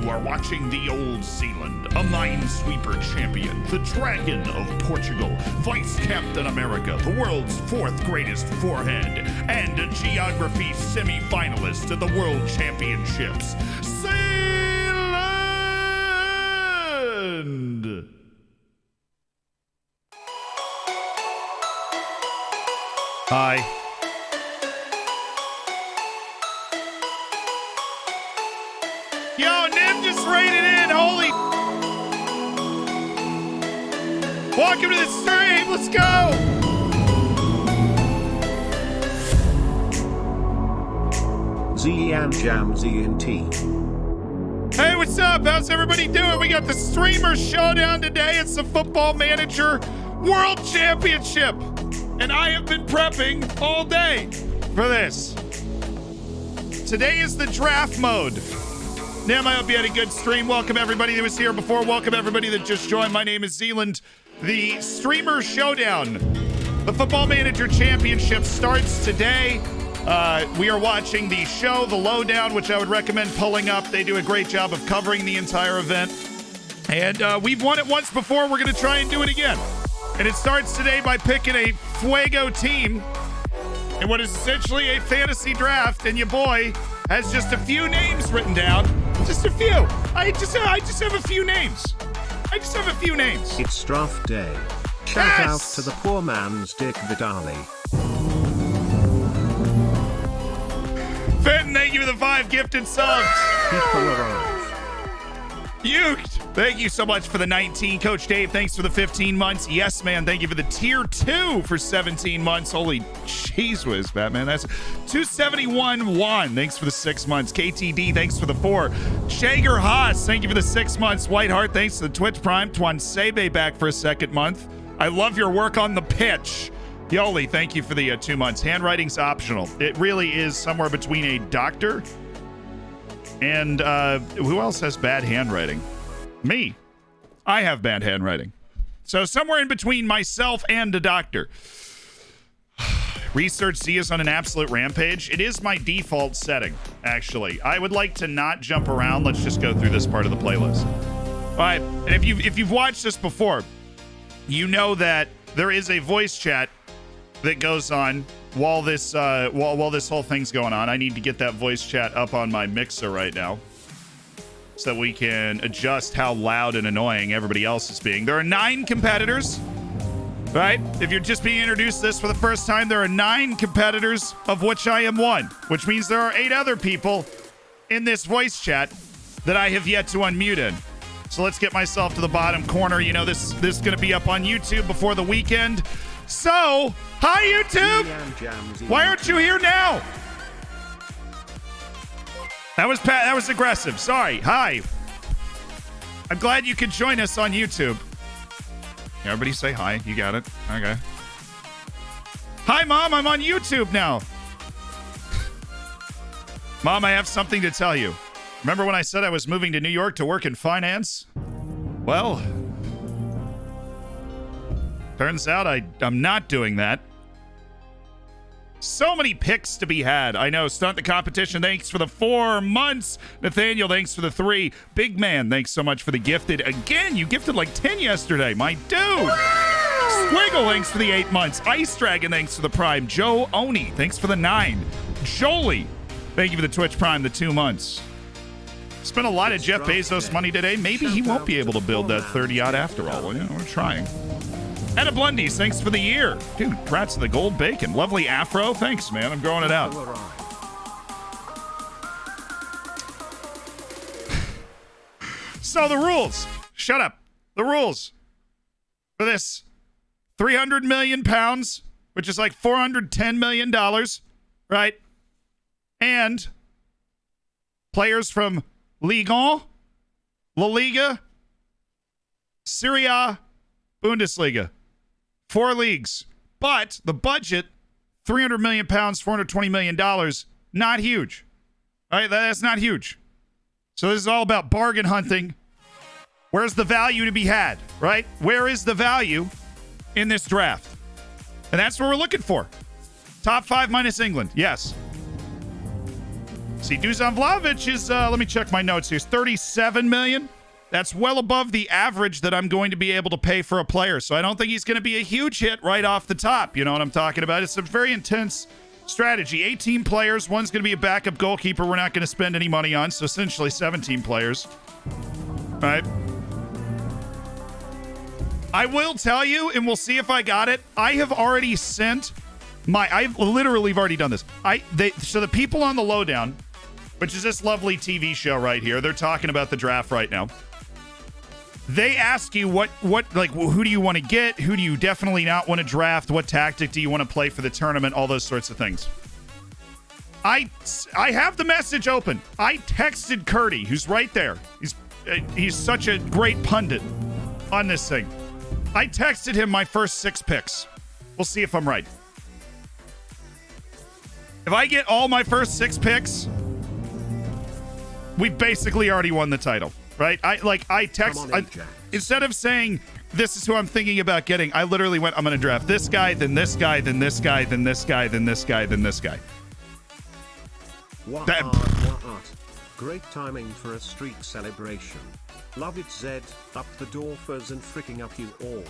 You are watching the Old Zealand, a minesweeper champion, the Dragon of Portugal, Vice Captain America, the world's fourth greatest forehead, and a geography semi-finalist at the World Championships, Zealand! Hi. Yo, Nim just raided in. Holy. Welcome to the stream. Let's go. Z&Jam ZNT. Hey, what's up? How's everybody doing? We got the Streamer Showdown today. It's the Football Manager World Championship. And I have been prepping all day for this. Today is the draft mode. Nim, I hope you had a good stream. Welcome everybody that was here before. Welcome everybody that just joined. My name is Zealand. The Streamer Showdown, the Football Manager Championship starts today. We are watching the show, The Lowdown, which I would recommend pulling up. They do a great job of covering the entire event. And we've won it once before. We're going to try and do it again. And it starts today by picking a Fuego team in what is essentially a fantasy draft. And your boy has just a few names written down. Just a few. I just have a few names. I just have a few names. It's draft day. Shout out to the poor man's Dick Vidali. Fenton, thank you for the 5 gifted subs. People arrive. Uked, thank you so much for the 19. Coach Dave, thanks for the 15 months. Yes, man, thank you for the tier 2 for 17 months. Holy cheese whiz, Batman. That's 271 Juan, thanks for the 6 months. KTD, thanks for the 4. Shager Haas, thank you for the 6 months. Whiteheart, thanks to the Twitch Prime. Twan Sebe back for a 2nd month. I love your work on the pitch. Yoli, thank you for the 2 months. Handwriting's optional. It really is somewhere between a doctor and who else has bad handwriting? Me. I have bad handwriting. So somewhere in between myself and a doctor. Research Z is on an absolute rampage. It is my default setting, actually. I would like to not jump around. Let's just go through this part of the playlist. All right, and if you've watched this before, you know that there is a voice chat that goes on while this while this whole thing's going on. I need to get that voice chat up on my mixer right now so that we can adjust how loud and annoying everybody else is being. There are 9 competitors, right? If you're just being introduced to this for the first time, there are 9 competitors, of which I am one, which means there are 8 other people in this voice chat that I have yet to unmute in. So let's get myself to the bottom corner. You know, this is going to be up on YouTube before the weekend. So, hi YouTube! Why aren't you here now? That was aggressive. Sorry. Hi. I'm glad you could join us on YouTube. Everybody say hi. You got it. Okay. Hi, Mom. I'm on YouTube now. Mom, I have something to tell you. Remember when I said I was moving to New York to work in finance? Well, turns out I'm not doing that. So many picks to be had. I know. Stunt the competition. Thanks for the 4 months. Nathaniel, thanks for the 3. Big Man, thanks so much for the gifted. Again, you gifted like 10 yesterday. My dude. Squiggle, thanks for the 8 months. Ice Dragon, thanks for the Prime. Joe Oni, thanks for the 9. Jolie, thank you for the Twitch Prime, the 2 months. Spent a lot of Jeff Bezos money today. Maybe he won't be able to build that 30-yacht after all. You know, we're trying. Anna Blundies, thanks for the year. Dude, congrats to the gold bacon. Lovely afro. Thanks, man. I'm growing it out. So the rules. Shut up. The rules for this 300 million pounds, which is like $410 million, right? And players from Ligue 1, La Liga, Serie A, Bundesliga. 4 leagues. But the budget, 300 million pounds, $420 million, not huge. All right, that's not huge. So this is all about bargain hunting. Where's the value to be had, right? Where is the value in this draft? And that's what we're looking for. Top 5 minus England, yes. See, Dusan Vlahovic is, let me check my notes here, 37 million. That's well above the average that I'm going to be able to pay for a player. So I don't think he's going to be a huge hit right off the top. You know what I'm talking about? It's a very intense strategy. 18 players. One's going to be a backup goalkeeper we're not going to spend any money on. So essentially 17 players. All right. I will tell you, and we'll see if I got it. I have already sent I've literally already done this. So the people on the lowdown, which is this lovely TV show right here, they're talking about the draft right now. They ask you what like who do you want to get? Who do you definitely not want to draft? What tactic do you want to play for the tournament? All those sorts of things. I have the message open. I texted Curdy, who's right there. He's such a great pundit on this thing. I texted him my first 6 picks. We'll see if I'm right. If I get all my first 6 picks, we basically already won the title, right? Instead of saying this is who I'm thinking about getting, I literally went, I'm going to draft this guy, then this guy, then this guy, then this guy, then this guy, then this guy. What great timing for a streak celebration. Love it, Zed. Up the Dorfers and freaking up you all.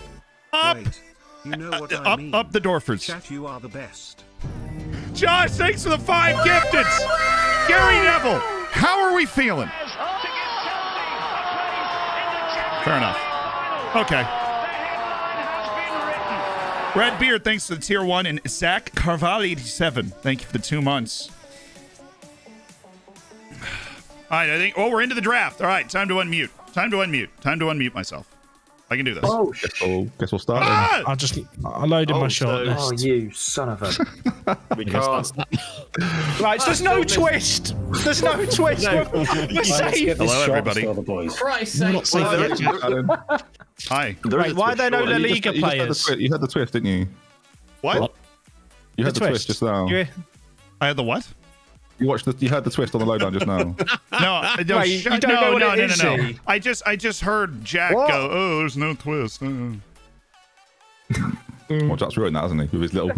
Up! Wait, you know what I mean. Up the Dorfers. Chat, you are the best. Josh, thanks for the 5 gifteds. Gary Neville, how are we feeling? Fair enough. Okay. Red Beard, thanks for the tier 1. And Zach Carvalho 87, thank you for the 2 months. All right, I think, we're into the draft. All right, time to unmute. Time to unmute myself. I can do this. Oh, guess we'll start. I loaded my short list. Oh, you son of a! We can't. Right, there's no twist. There's no twist. We're safe. Hello, everybody. Christ's Not sake. safe yet. Hi. Wait, why are there no La Liga players? You had the twist, didn't you? What? You had the twist just now. I had the what? You heard the twist on the lowdown just now. No, Wait, you don't know what it is, no. see? I just heard Jack go, oh, there's no twist. Well, Jack's ruined that, hasn't he? With his little.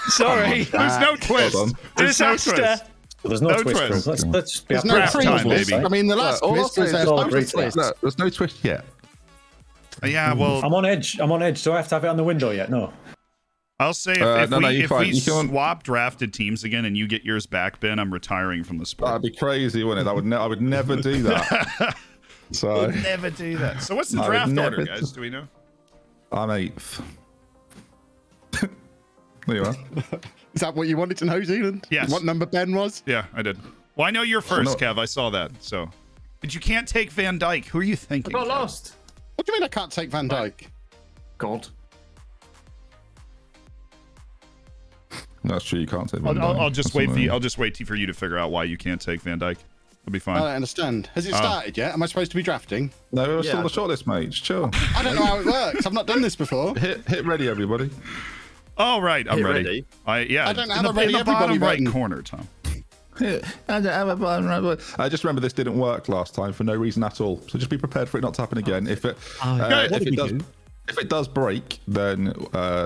Sorry. There's no twist. There's no twist. Well, there's no twist. Let's be There's no twist, baby. I mean, the last twist was There's no twist yet. Yeah, well, I'm on edge. Do I have to have it on the window yet? No. I'll say if we swap drafted teams again and you get yours back, Ben, I'm retiring from the sport. That'd be crazy, wouldn't it? I would never do that. So would never do that. So what's the draft order, guys? Do we know? I'm 8th. There you are. Is that what you wanted to know, Zealand? Yes. What number Ben was? Yeah, I did. Well, I know you're first, Kev. I saw that. So, but you can't take Van Dyke. Who are you thinking? I got lost. What do you mean I can't take Van Dyke? God. That's true. You can't take Van Dijk. I'll just wait for you to figure out why you can't take Van Dyke. It'll be fine. I don't understand. Has it started yet? Am I supposed to be drafting? No, we're still the shortlist, mate. Just chill. I don't know how it works. I've not done this before. Hit ready, everybody. All right, I'm ready. I don't have a ready in the bottom everybody right button. corner, Tom. I just remember this didn't work last time for no reason at all. So just be prepared for it not to happen again. If it does break, then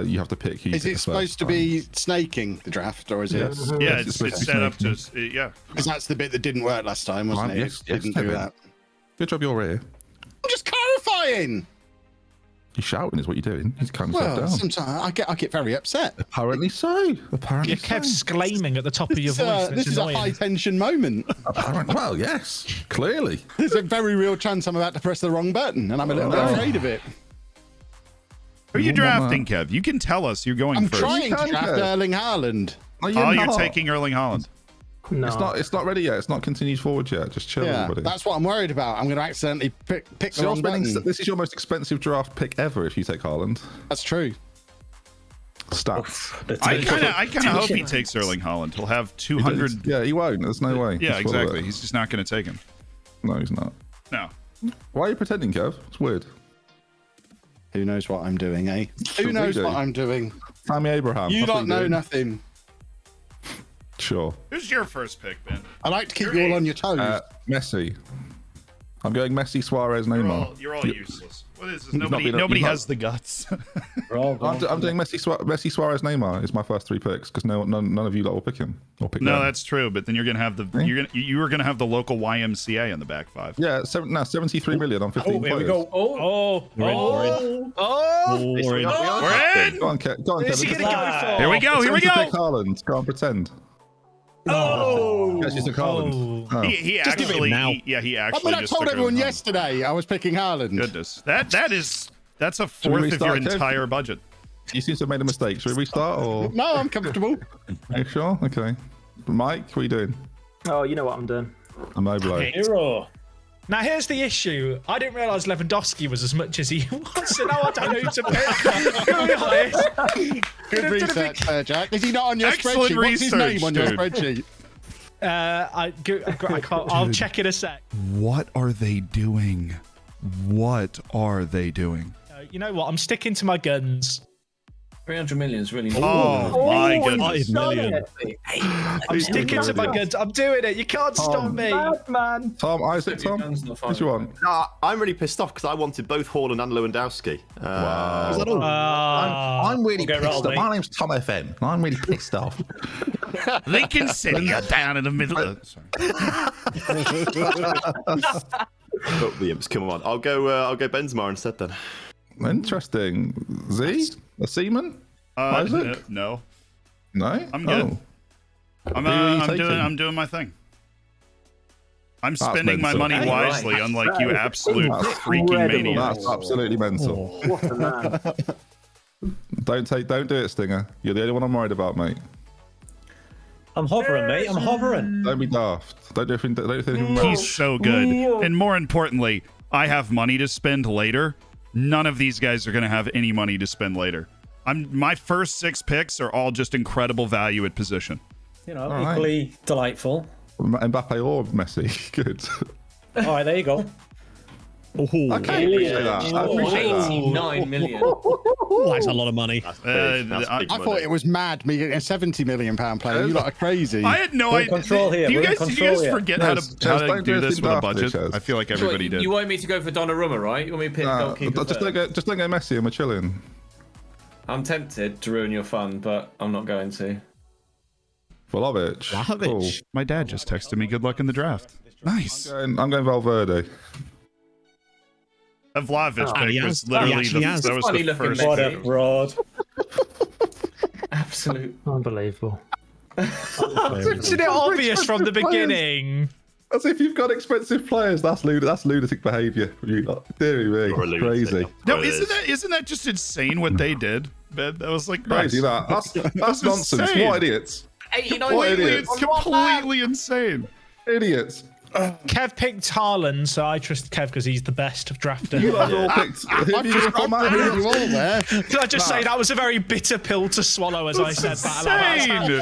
you have to pick who you Is it supposed to be snaking the draft, or is it? Yeah, it's set up to Because that's the bit that didn't work last time, wasn't it? Yes, Didn't do Kevin. that. Good job you're here. I'm just clarifying. You shouting is what you're doing. He's calming Well, himself down. sometimes I get very upset. Apparently so. Apparently Kev's so. exclaiming at the top of your voice. This is a high tension moment. Apparently, well, yes, clearly. There's a very real chance I'm about to press the wrong button, and I'm a little bit afraid of it. Who are you drafting, Kev? You can tell us. You're going I'm first. trying to draft Erling Haaland. You're taking Erling Haaland. No. It's not ready yet. It's not continued forward yet. Just chill, Yeah, everybody. that's what I'm worried about. I'm going to accidentally pick the wrong button. This is your most expensive draft pick ever if you take Haaland. That's true. Stats. I kind of hope he takes Erling Haaland. He'll have 200. Yeah, he won't. There's no way. Yeah, exactly. He's just not going to take him. No, he's not. No. Why are you pretending, Kev? It's weird. Who knows what I'm doing, eh? Who knows what I'm doing? Tammy Abraham. You don't know nothing. Sure. Who's your first pick, Ben? I like to keep you all on your toes. Messi. I'm going Messi, Suarez, Neymar. You're all useless. What is this? Nobody has the guts. I'm doing Messi, Suarez, Neymar. Is my first 3 picks because none of you lot will pick him. Or pick them. That's true. But then you're gonna have the you're gonna have the local YMCA in the back 5. Yeah, 73 million on 15 players. Here we go. We're in. Go on, Kevin. Is he gonna go for? Here we go. Here we go. Haaland. Go on, pretend. Yes, you took Haaland. Oh. He actually. He actually. I told everyone yesterday I was picking Haaland. Goodness, that's a fourth of your entire budget. You seem to have made a mistake. Should we restart or? No, I'm comfortable. Are you sure? Okay. Mike, what are you doing? Oh, you know what I'm doing. I'm mobilized. Hero. Now here's the issue. I didn't realise Lewandowski was as much as he was, so now I don't know who to pick. Good research there, Jack. Is he not on your Excellent spreadsheet? What's his name on your research, spreadsheet? I'll check in a sec. What are they doing? What are they doing? You know what? I'm sticking to my guns. 300 million is really. Oh my goodness! 5 million. I'm sticking to my guns. I'm doing it. You can't stop me. Man. Tom, Isaac, Tom, what do you want? Nah, I'm really pissed off because I wanted both Haaland and Lewandowski. Wow. Is that all? I'm really Okay, pissed roll, off. My name's Tom FM. I'm really pissed off. Lincoln City are down in the middle. Sorry. Oh, the imps, come on. I'll go Benzema instead then. Interesting. Z? A seaman? Isaac? No. No? I'm good. I'm doing my thing. I'm spending my money wisely, unlike you absolute freaking maniacs. That's absolutely mental. What a man. Don't do it, Stinger. You're the only one I'm worried about, mate. I'm hovering, mate. I'm hovering. Don't be daft. Don't do anything mad. He's so good. And more importantly, I have money to spend later. None of these guys are going to have any money to spend later. My first 6 picks are all just incredible value at position. You know, equally delightful. Mbappe or Messi. Good. All right, there you go. Okay, appreciate that. I appreciate that. 89 million. That's a lot of money. I thought it was mad me getting a £70 million player. You lot are crazy. I had no idea. Control here. Do you guys forget how to do this with a budget? I feel like everybody did. You want me to go for Donnarumma, right? You want me to pick goalkeeper? Just don't go Messi and we're chilling. I'm tempted to ruin your fun, but I'm not going to. Vlahovic. Cool. My dad just texted me, good luck in the draft. Nice. I'm going Valverde. A Vlahovic pick was literally the first. What a fraud. Absolute. Unbelievable. Isn't it obvious from the beginning? As if you've got expensive players. That's lunatic behaviour. Deary me, crazy. No, isn't that just insane what they did? Ben, that was like crazy. That's nonsense. Insane. What idiots? 89 What million. idiots? It's completely insane. Idiots. Kev picked Haaland, so I trust Kev because he's the best of drafter. You guys all picked. I've just got you all there. Can I just say that was a very bitter pill to swallow, as I said that. Insane.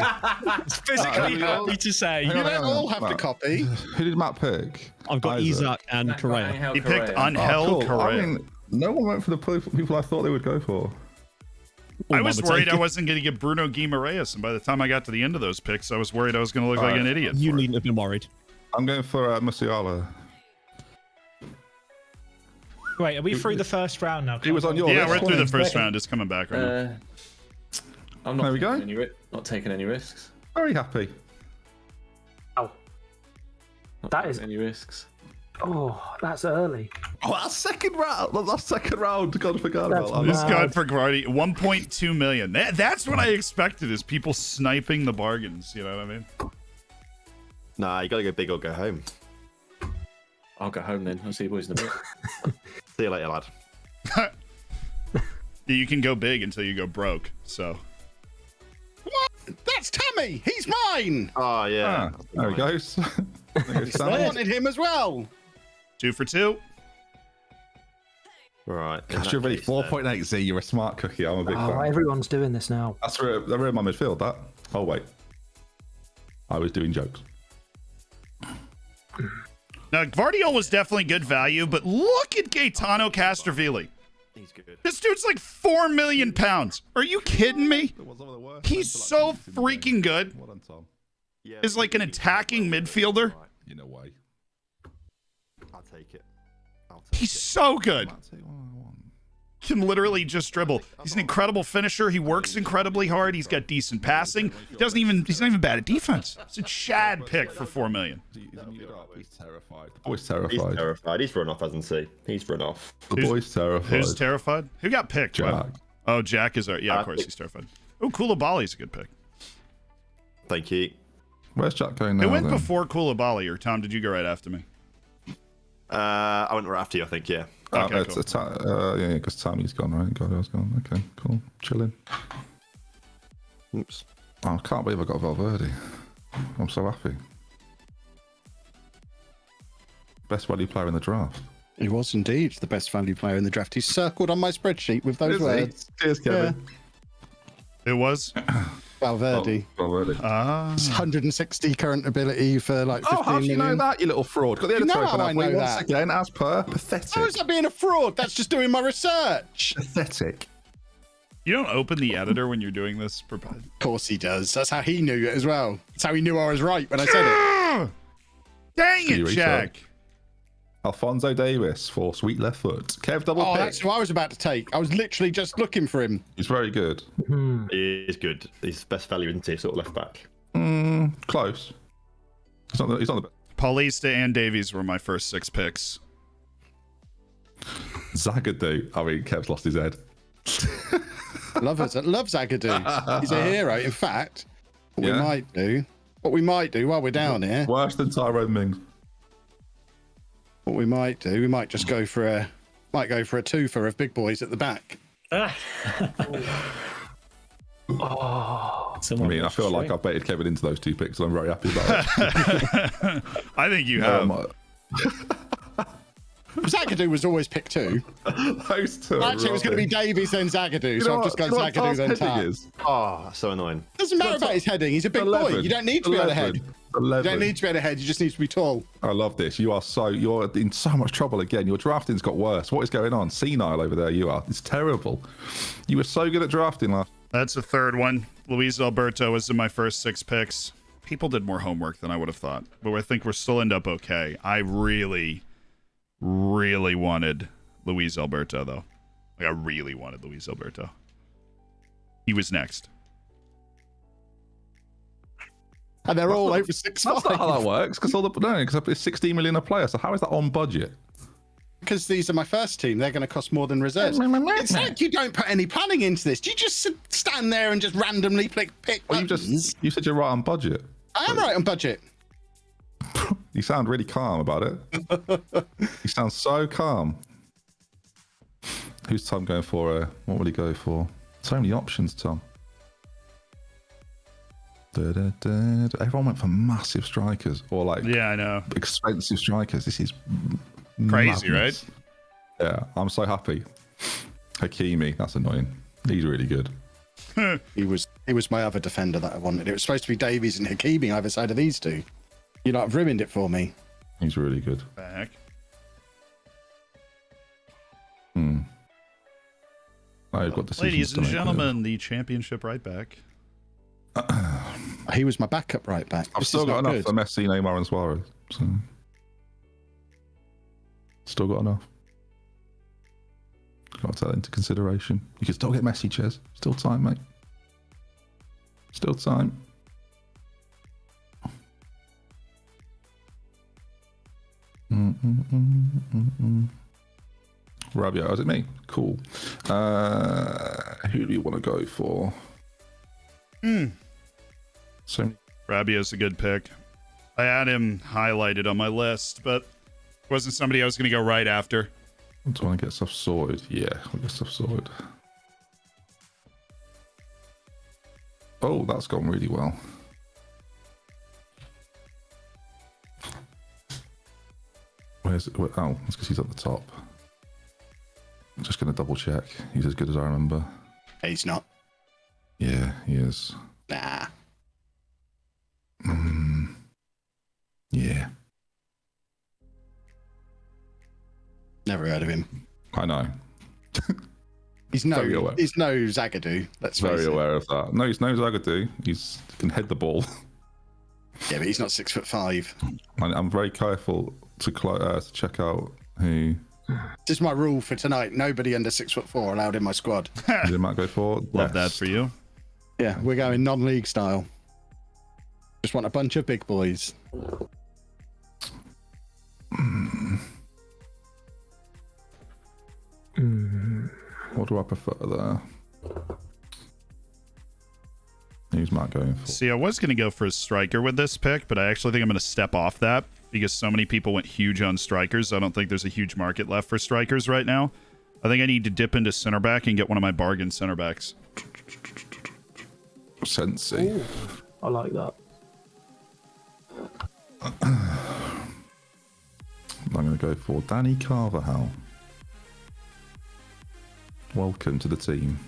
It's physically happy to say. You don't all have to copy. Who did Matt pick? I've got Isaac and Correa. He picked Angel Correa. I mean, no one went for the people I thought they would go for. I was worried I wasn't going to get Bruno Guimaraes, and by the time I got to the end of those picks, I was worried I was going to look like an idiot. You needn't have been worried. I'm going for Musiala. Wait, are we through the first round now? He was on your Yeah, list. we're through the first round. It's coming back right now. I'm not There we go. not taking any risks. Very happy. Not That is- any risks. Oh, that's early. Oh, that's second round. That's second round. God, forgot about that. This guy for Guardi, 1.2 million. That's what I expected, is people sniping the bargains. You know what I mean? Nah, you gotta go big or go home. I'll go home then. I'll see you boys in a bit. See you later, lad. You can go big until you go broke. So. What? That's Tammy. He's mine. Oh yeah. There he goes. I wanted him as well. 2 for 2. Right. Gosh, you're really 4.8 Z. You're a smart cookie. I'm a big fan. Everyone's doing this now. That's they're in my midfield. That. Oh wait. I was doing jokes. Now, Gvardiol was definitely good value, but look at Gaetano Castrovilli. He's good. This dude's like £4 million. Are you kidding me? He's so freaking good. Well done, Tom. Yeah. Is like an attacking midfielder. In a way. I'll take it. He's so good. Can literally just dribble. He's an incredible finisher. He works incredibly hard. He's got decent passing. He's not even bad at defense. It's a Chad pick for $4 million. He's terrified. The boy's terrified. He's terrified. He's run off, hasn't he? He's run off. The boy's terrified. Who's terrified? Who got picked? Jack. Oh, Jack is yeah, of course he's terrified. Oh, Koulibaly's a good pick. Thank you. Where's Jack going now? Who went before Koulibaly, or Tom, did you go right after me? I went right after you, I think, yeah. Okay, cool. Yeah, because Tammy's gone, right? God, I was gone. Okay, cool. Chilling. Oops. Oh, I can't believe I got Valverde. I'm so happy. Best value player in the draft. He was indeed the best value player in the draft. He's circled on my spreadsheet with those Is words. he? Cheers, Kevin. It was Valverde. Valverde. It's 160 current ability for like 15 how do you know million. that, you little fraud? Got the You know editor how open I up. know Once that. again, as per, pathetic. How is that being a fraud? That's just doing my research. Pathetic. You don't open the editor when you're doing this. Of course he does. That's how he knew it as well. That's how he knew I was right when I said it. Dang it, Jack. Alphonso Davis for sweet left foot. Kev double pick. That's who I was about to take. I was literally just looking for him. He's very good. He is good. He's the best value, isn't he? Sort of left back. Close. He's not the best. Paulista and Davies were my first 6 picks. Zagadou. I mean, Kev's lost his head. Love Zagadou. He's a hero. In fact, what we might do while we're down here, Worse than Tyrone Mings. what we might do, we might just go for a twofer of big boys at the back. Ah. I mean, I feel like I've baited Kevin into those 2 picks, and I'm very happy about it. I think you have. Zagadou was always pick 2. Those 2. Actually, it was going to be Davies then Zagadou, so I've just gone Zagadou then Tap. Oh, that's so annoying. Doesn't matter about his heading. He's a big boy. You don't need to be able to head. You don't need to be able to head. You just need to be tall. I love this. You're in so much trouble again. Your drafting's got worse. What is going on? Senile over there. You are. It's terrible. You were so good at drafting last. That's the third one. Luis Alberto was in my first 6 picks. People did more homework than I would have thought, but I think we're still end up okay. I really wanted Luis Alberto, though. Like, I really wanted Luis Alberto. He was next. And they're all over 6'5". That's not how that works, because it's 16 million a player. So how is that on budget? Because these are my first team. They're going to cost more than reserves. It's like you don't put any planning into this. Do you just stand there and just randomly pick buttons? You said you're right on budget. I am right on budget. You sound really calm about it. You sound so calm. Who's Tom going for? What will he go for? So many options, Tom. Everyone went for massive strikers or like I know, expensive strikers. This is crazy, madness. Right? Yeah, I'm so happy. Hakimi, that's annoying. He's really good. He was my other defender that I wanted. It was supposed to be Davies and Hakimi either side of these 2. You have ruined it for me. He's really good. Back. I've got decisions Ladies and to make gentlemen, the championship right back. He was my backup right back. I've still got enough for Messi, Neymar, and Suarez. So. Still got enough. Got to take that into consideration. You can still get Messi, Ches. Still time, mate. Still time. Rabiot, is it me? Cool. Who do you want to go for? So Rabiot's a good pick. I had him highlighted on my list, but wasn't somebody I was going to go right after. do I want to get stuff sorted? Yeah, we'll get stuff sorted. Oh, that's gone really well. Where's it? Oh, it's because he's at the top. I'm just going to double check. He's as good as I remember. He's not. Yeah, he is. Nah. Yeah. Never heard of him. I know. He's no Zagadou. Let's face it. Very aware of that. No, he's no Zagadou. He can head the ball. Yeah, but he's not 6'5". I'm very careful to check out who This is my rule for tonight. Nobody under 6'4" allowed in my squad. Did Matt go for? Love that for you. Yeah, we're going non-league style. Just want a bunch of big boys. What do I prefer there? Who's Matt going for? See, I was going to go for a striker with this pick, but I actually think I'm going to step off that because so many people went huge on strikers. I don't think there's a huge market left for strikers right now. I think I need to dip into center back and get one of my bargain center backs. Sensei. Ooh, I like that. I'm going to go for Danny Carvajal. Welcome to the team.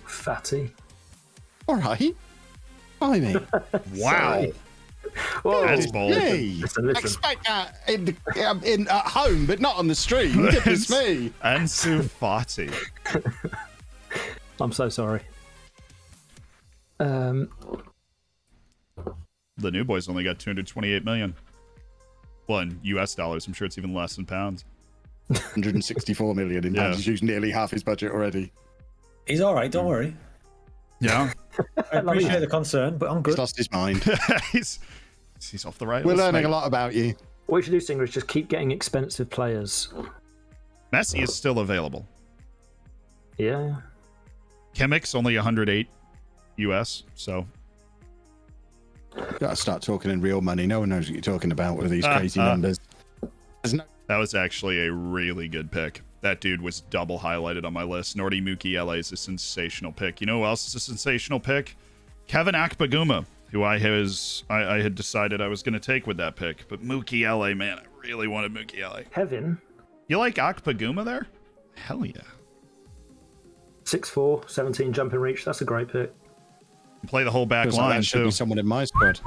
Fatty. All right. Buy me. Wow. Whoa. That's bold. Hey, Listen. expect that in at home, but not on the stream. Goodness me. Ansu Fati. I'm so sorry. The new boys only got 228 million. Well, in US dollars. I'm sure it's even less in pounds. 164 million in pounds. He's used nearly half his budget already. He's all right. Don't worry. Yeah. I appreciate the concern, but I'm He's good. lost his mind. he's off the right We're list, learning mate. a lot about you. What you should do, Singer, is just keep getting expensive players. Messi is still available. Yeah. Kimmich's only 108 US, so Gotta start talking in real money. No one knows what you're talking about with these crazy numbers. There's no that was actually a really good pick. That dude was double highlighted on my list. Nordi Mukiele is a sensational pick. You know who else is a sensational pick? Kevin Akpaguma, who I had decided I was going to take with that pick. But Mukiele, man, I really wanted Mukiele. Kevin, You like Akpaguma there? Hell yeah. 6'4", 17 jumping reach. That's a great pick. Play the whole back feels like line that should too. be someone in my squad.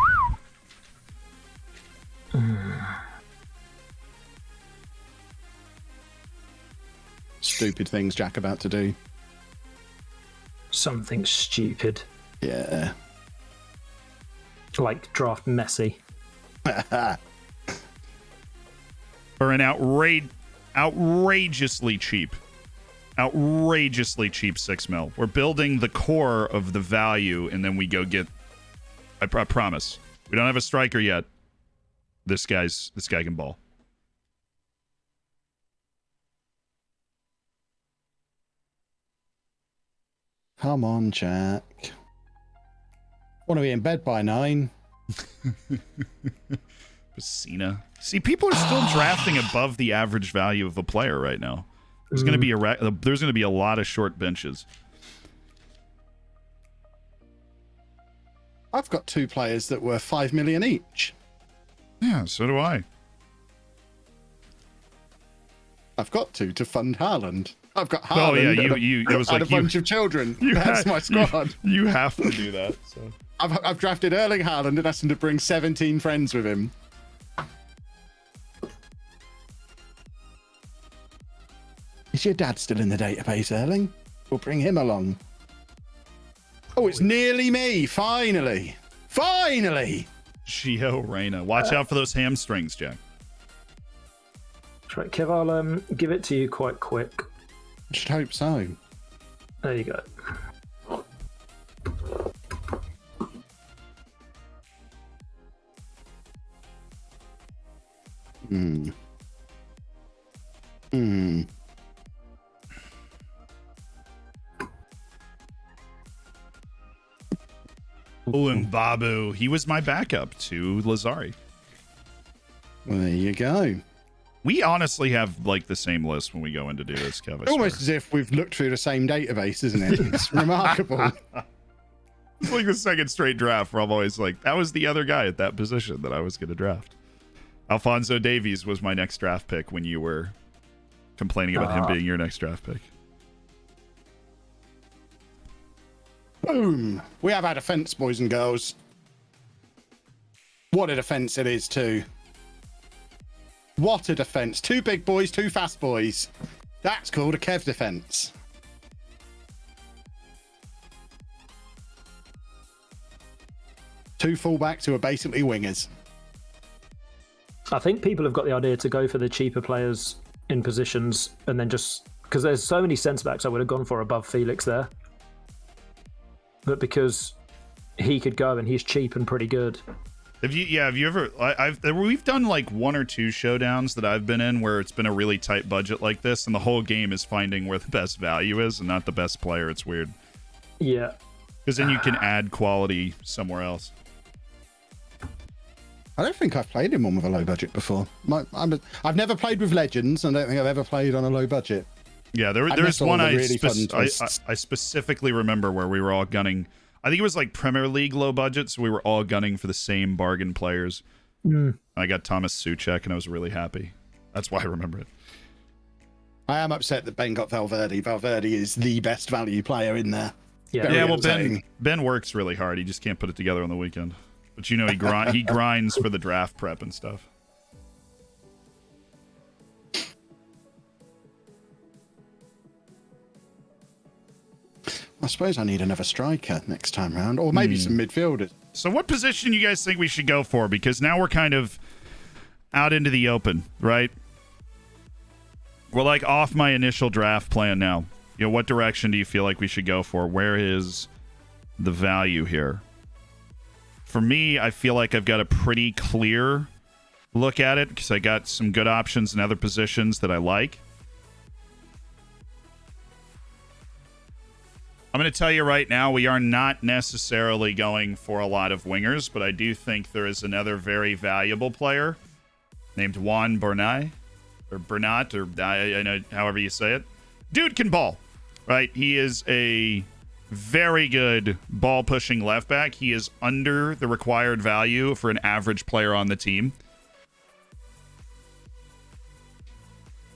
Stupid things Jack about to do. Something stupid. Yeah. Like draft Messi. For an outrageously cheap 6 mil. We're building the core of the value, and then we go get. I promise. We don't have a striker yet. This guy can ball. Come on, Jack. Want to be in bed by 9? Pacina. See, people are still drafting above the average value of a player right now. There's going to be a lot of short benches. I've got 2 players that were 5 million each. Yeah, so do I. I've got to fund Haaland. I've got Oh Haaland. yeah, it was and like a bunch of children. That's my squad. You have to do that. So. I've drafted Erling Haaland and asked him to bring 17 friends with him. Is your dad still in the database, Erling? We'll bring him along. Oh, it's nearly me. Finally. Finally. Gio Reyna. Watch out for those hamstrings, Jack. That's right, Kev, I'll give it to you quite quick. I should hope so. There you go. Oh, and Babu. He was my backup to Lazari. Well, there you go. We honestly have like the same list when we go in to do this, Kevin. Almost as if we've looked through the same database, isn't it? It's remarkable. It's like the second straight draft where I'm always like, that was the other guy at that position that I was going to draft. Alphonso Davies was my next draft pick when you were complaining about him being your next draft pick. Boom. We have had a defense, boys and girls. What a defense it is, too. What a defense. 2 big boys, 2 fast boys. That's called a Kev defense. 2 fullbacks who are basically wingers. I think people have got the idea to go for the cheaper players in positions and then just because there's so many centre backs I would have gone for above Felix there, but because he could go and he's cheap and pretty good. Have you ever? We've done like 1 or 2 showdowns that I've been in where it's been a really tight budget like this, and the whole game is finding where the best value is and not the best player. It's weird. Yeah. Because then you can add quality somewhere else. I don't think I've played in one with a low budget before. I've never played with Legends. I don't think I've ever played on a low budget. Yeah, there's one I specifically remember where we were all gunning. I think it was like Premier League low budget, so we were all gunning for the same bargain players. I got Thomas Souček, and I was really happy. That's why I remember it. I am upset that Ben got Valverde. Valverde is the best value player in there. Yeah, well, Ben works really hard. He just can't put it together on the weekend. But you know, he grinds for the draft prep and stuff. I suppose I need another striker next time round, or maybe some midfielders. So what position you guys think we should go for? Because now we're kind of out into the open, right? We're like off my initial draft plan now. You know, what direction do you feel like we should go for? Where is the value here? For me, I feel like I've got a pretty clear look at it because I got some good options in other positions that I like. I'm going to tell you right now, we are not necessarily going for a lot of wingers, but I do think there is another very valuable player named Juan Bernat, or I know however you say it. Dude can ball, right? He is a very good ball-pushing left back. He is under the required value for an average player on the team.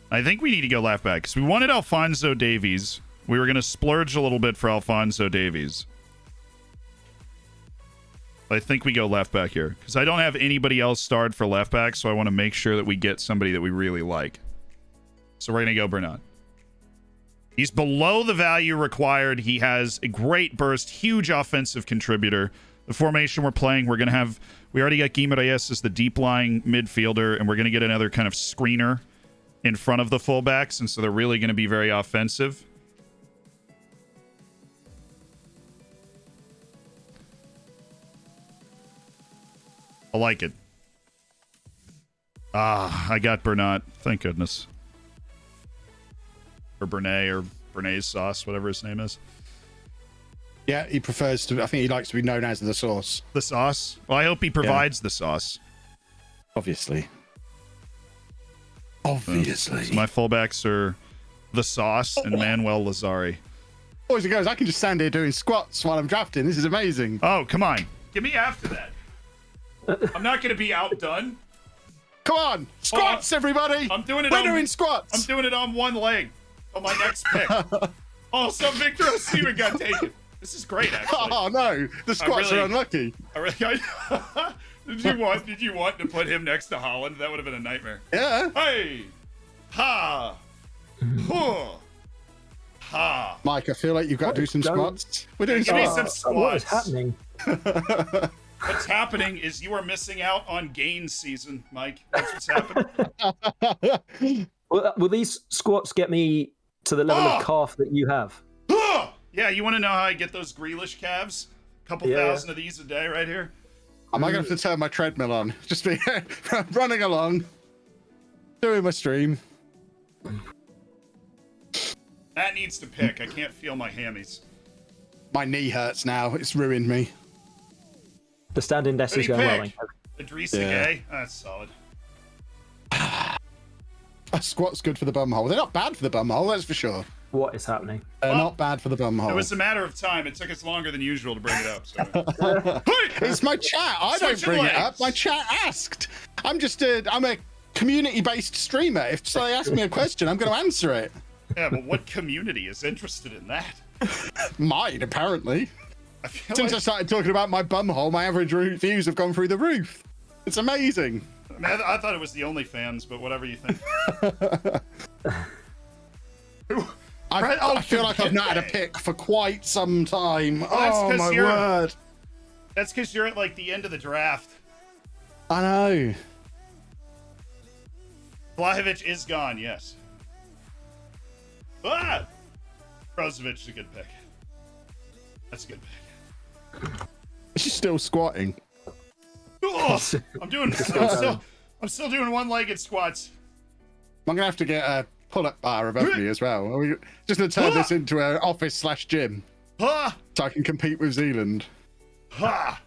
I think we need to go left back because we wanted Alphonso Davies. We were going to splurge a little bit for Alphonso Davies. I think we go left back here because I don't have anybody else starred for left back, so I want to make sure that we get somebody that we really like. So we're going to go Bernat. He's below the value required. He has a great burst, huge offensive contributor. The formation we're playing, we already got Guimaraes as the deep-lying midfielder, and we're going to get another kind of screener in front of the fullbacks, and so they're really going to be very offensive. I like it. I got Bernat. Thank goodness. Or Bernay, or Bernay's sauce, whatever his name is. Yeah, he prefers to. I think he likes to be known as the sauce. The sauce? Well, I hope he provides the sauce. Obviously. So my fullbacks are the sauce and Manuel Lazari. Boys and girls, I can just stand here doing squats while I'm drafting. This is amazing. Oh, come on. Get me after that. I'm not going to be outdone. Come on. Squats, everybody. I'm doing it. We're doing squats. I'm doing it on one leg on my next pick. Oh, so Victor Osimhen got taken. This is great, actually. Oh, no. The squats are unlucky. Did you want to put him next to Holland? That would have been a nightmare. Yeah. Hey. Ha. Huh. Ha. Mike, I feel like you've got to do some squats. We're doing Give me squats. some squats. What is happening? What's happening is you are missing out on gain season, Mike. That's what's happening. Will these squats get me to the level of calf that you have? Yeah, you want to know how I get those Grealish calves? A couple thousand of these a day right here. Am I going to have to turn my treadmill on? Just be running along, doing my stream. That needs to pick. I can't feel my hammies. My knee hurts now. It's ruined me. The standing desk is going well. Idrissa Gueye. That's solid. A squat's good for the bum hole. They're not bad for the bum hole, that's for sure. What is happening? They're not bad for the bum hole. It was a matter of time. It took us longer than usual to bring it up. So. It's my chat. I don't bring it up. My chat asked. I'm a community-based streamer. If somebody asks me a question, I'm going to answer it. Yeah, but what community is interested in that? Mine, apparently. Since I started talking about my bum hole, my average views have gone through the roof. It's amazing. I mean, I thought it was the OnlyFans, but whatever you think. I feel like I've not had a pick for quite some time. Well, oh my word! That's because you're at like the end of the draft. I know. Vlahovic is gone, yes. Ah! Brozovic is a good pick. That's a good pick. She's still squatting. Oh, I'm still doing one-legged squats. I'm gonna have to get a pull-up bar above me as well. Are we just gonna turn this into an office/gym so I can compete with Zealand? Ha!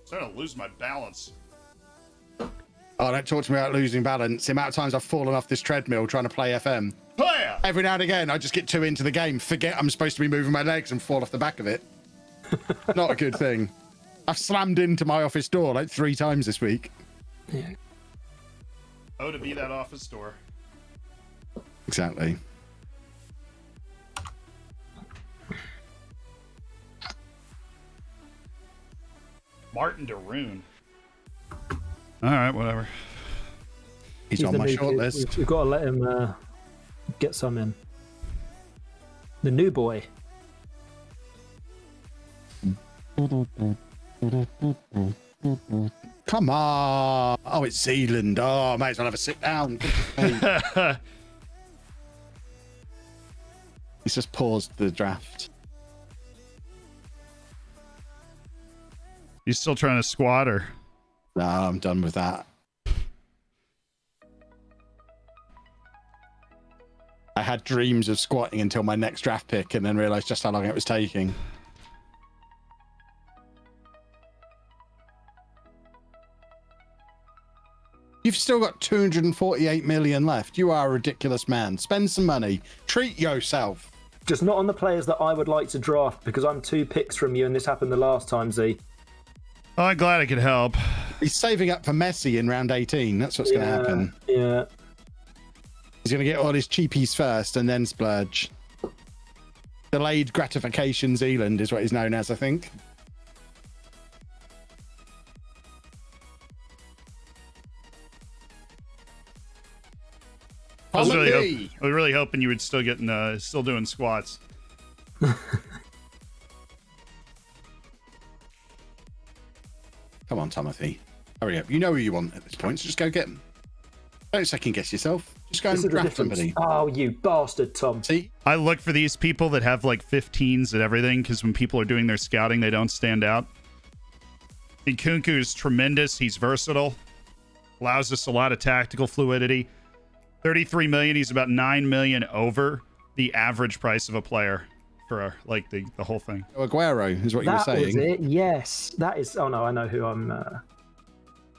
Starting to lose my balance. Oh, don't talk to me about losing balance. The amount of times I've fallen off this treadmill trying to play FM. Hiya! Every now and again, I just get too into the game, forget I'm supposed to be moving my legs and fall off the back of it. Not a good thing. I've slammed into my office door like 3 times this week. Yeah. Oh, to be that office door. Exactly. Martin DeRune. All right, whatever. He's on the my new short kid. list. We've got to let him get some in. The new boy. Come on. Oh, it's Zealand. Oh, I might as well have a sit down. He's just paused the draft. You still trying to squat or? No, I'm done with that. I had dreams of squatting until my next draft pick and then realized just how long it was taking. You've still got 248 million left. You are a ridiculous man. Spend some money. Treat yourself. Just not on the players that I would like to draft because I'm 2 picks from you and this happened the last time, Z. Oh, I'm glad I could help. He's saving up for Messi in round 18. That's what's going to happen. Yeah. He's going to get all his cheapies first and then splurge. Delayed gratification Zealand is what he's known as, I think. I was really hoping you would still getting still doing squats. Come on, Timothy. Hurry up. You know who you want at this point, so just go get him. Don't second guess yourself. Just go and draft somebody. Oh, you bastard, Tom. See? I look for these people that have like 15s at everything because when people are doing their scouting, they don't stand out. Nkunku is tremendous. He's versatile. Allows us a lot of tactical fluidity. 33 million. He's about 9 million over the average price of a player for like the whole thing. Aguero is what you were saying. That was it. Yes. That is. Oh, no, I know who I'm.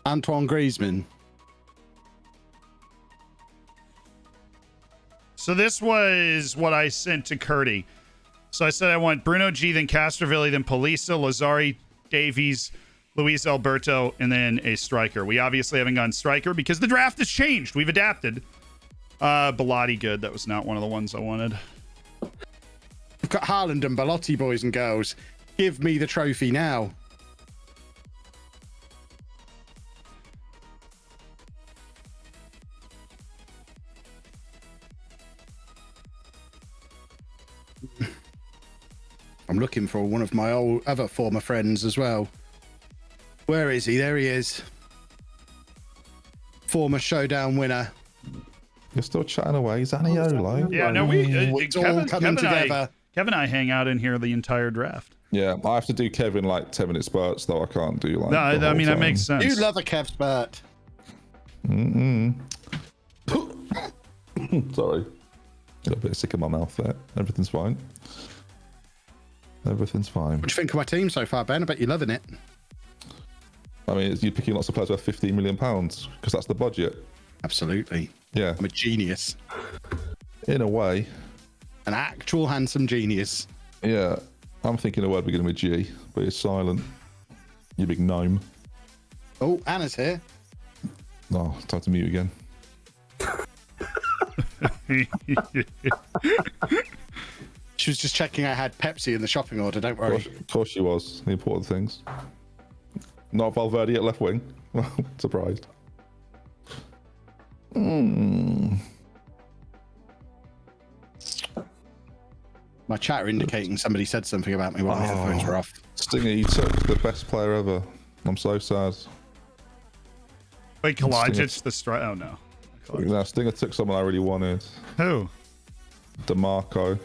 Antoine Griezmann. So this was what I sent to Curdy. So I said I want Bruno G, then Castrovilli, then Polisa, Lazari, Davies, Luis Alberto, and then a striker. We obviously haven't gone striker because the draft has changed. We've adapted. Bellotti good. That was not one of the ones I wanted. We've got Haaland and Bellotti, boys and girls. Give me the trophy now. I'm looking for one of my other former friends as well. Where is he? There he is. Former Showdown winner. You're still chatting away, Zaniolo. Yeah, no, it's all coming together. Kevin and I hang out in here the entire draft. Yeah, I have to do Kevin like 10-minute spurts, though I can't do like. No, I mean that makes sense. You love a Kev spurt. Sorry, got a bit sick in my mouth there. Everything's fine. Everything's fine. What do you think of my team so far, Ben? I bet you're loving it. I mean, you're picking lots of players worth £15 million because that's the budget. Absolutely. Yeah. I'm a genius. In a way. An actual handsome genius. Yeah. I'm thinking a word beginning with G, but it's silent. You big gnome. Oh, Anna's here. No, time to mute again. She was just checking I had Pepsi in the shopping order, don't worry. Of course she was. The important things. Not Valverde at left wing. Surprised. My My chat are indicating somebody said something about me while my headphones were off. Stinger, you took the best player ever. I'm so sad. Wait, Gadjet the strike? Oh no. No, Stinger took someone I really wanted. Who? DeMarco,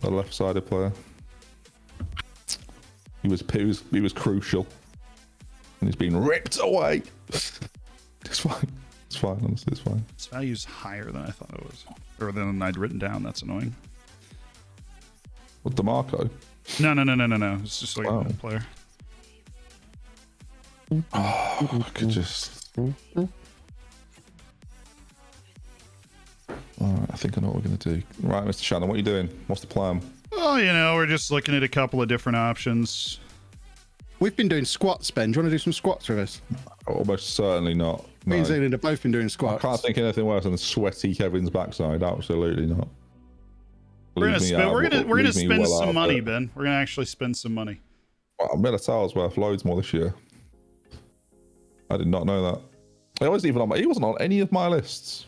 the left-sided player. He was crucial, and he's been ripped away. It's fine. It's fine. Honestly, it's fine. Its value's higher than I thought it was, or than I'd written down. That's annoying. What, DeMarco? No. It's just like a player. Oh, I could just. Alright, I think I know what we're going to do. Right, Mr. Shannon, what are you doing? What's the plan? Oh, we're just looking at a couple of different options. We've been doing squats, Ben. Do you want to do some squats with us? Almost certainly not. Me and Zealand have both been doing squats. I can't think of anything worse than sweaty Kevin's backside. Absolutely not. We're gonna spend some money, Ben. We're gonna actually spend some money. Well, Militalo's worth loads more this year. I did not know that. He wasn't on any of my lists.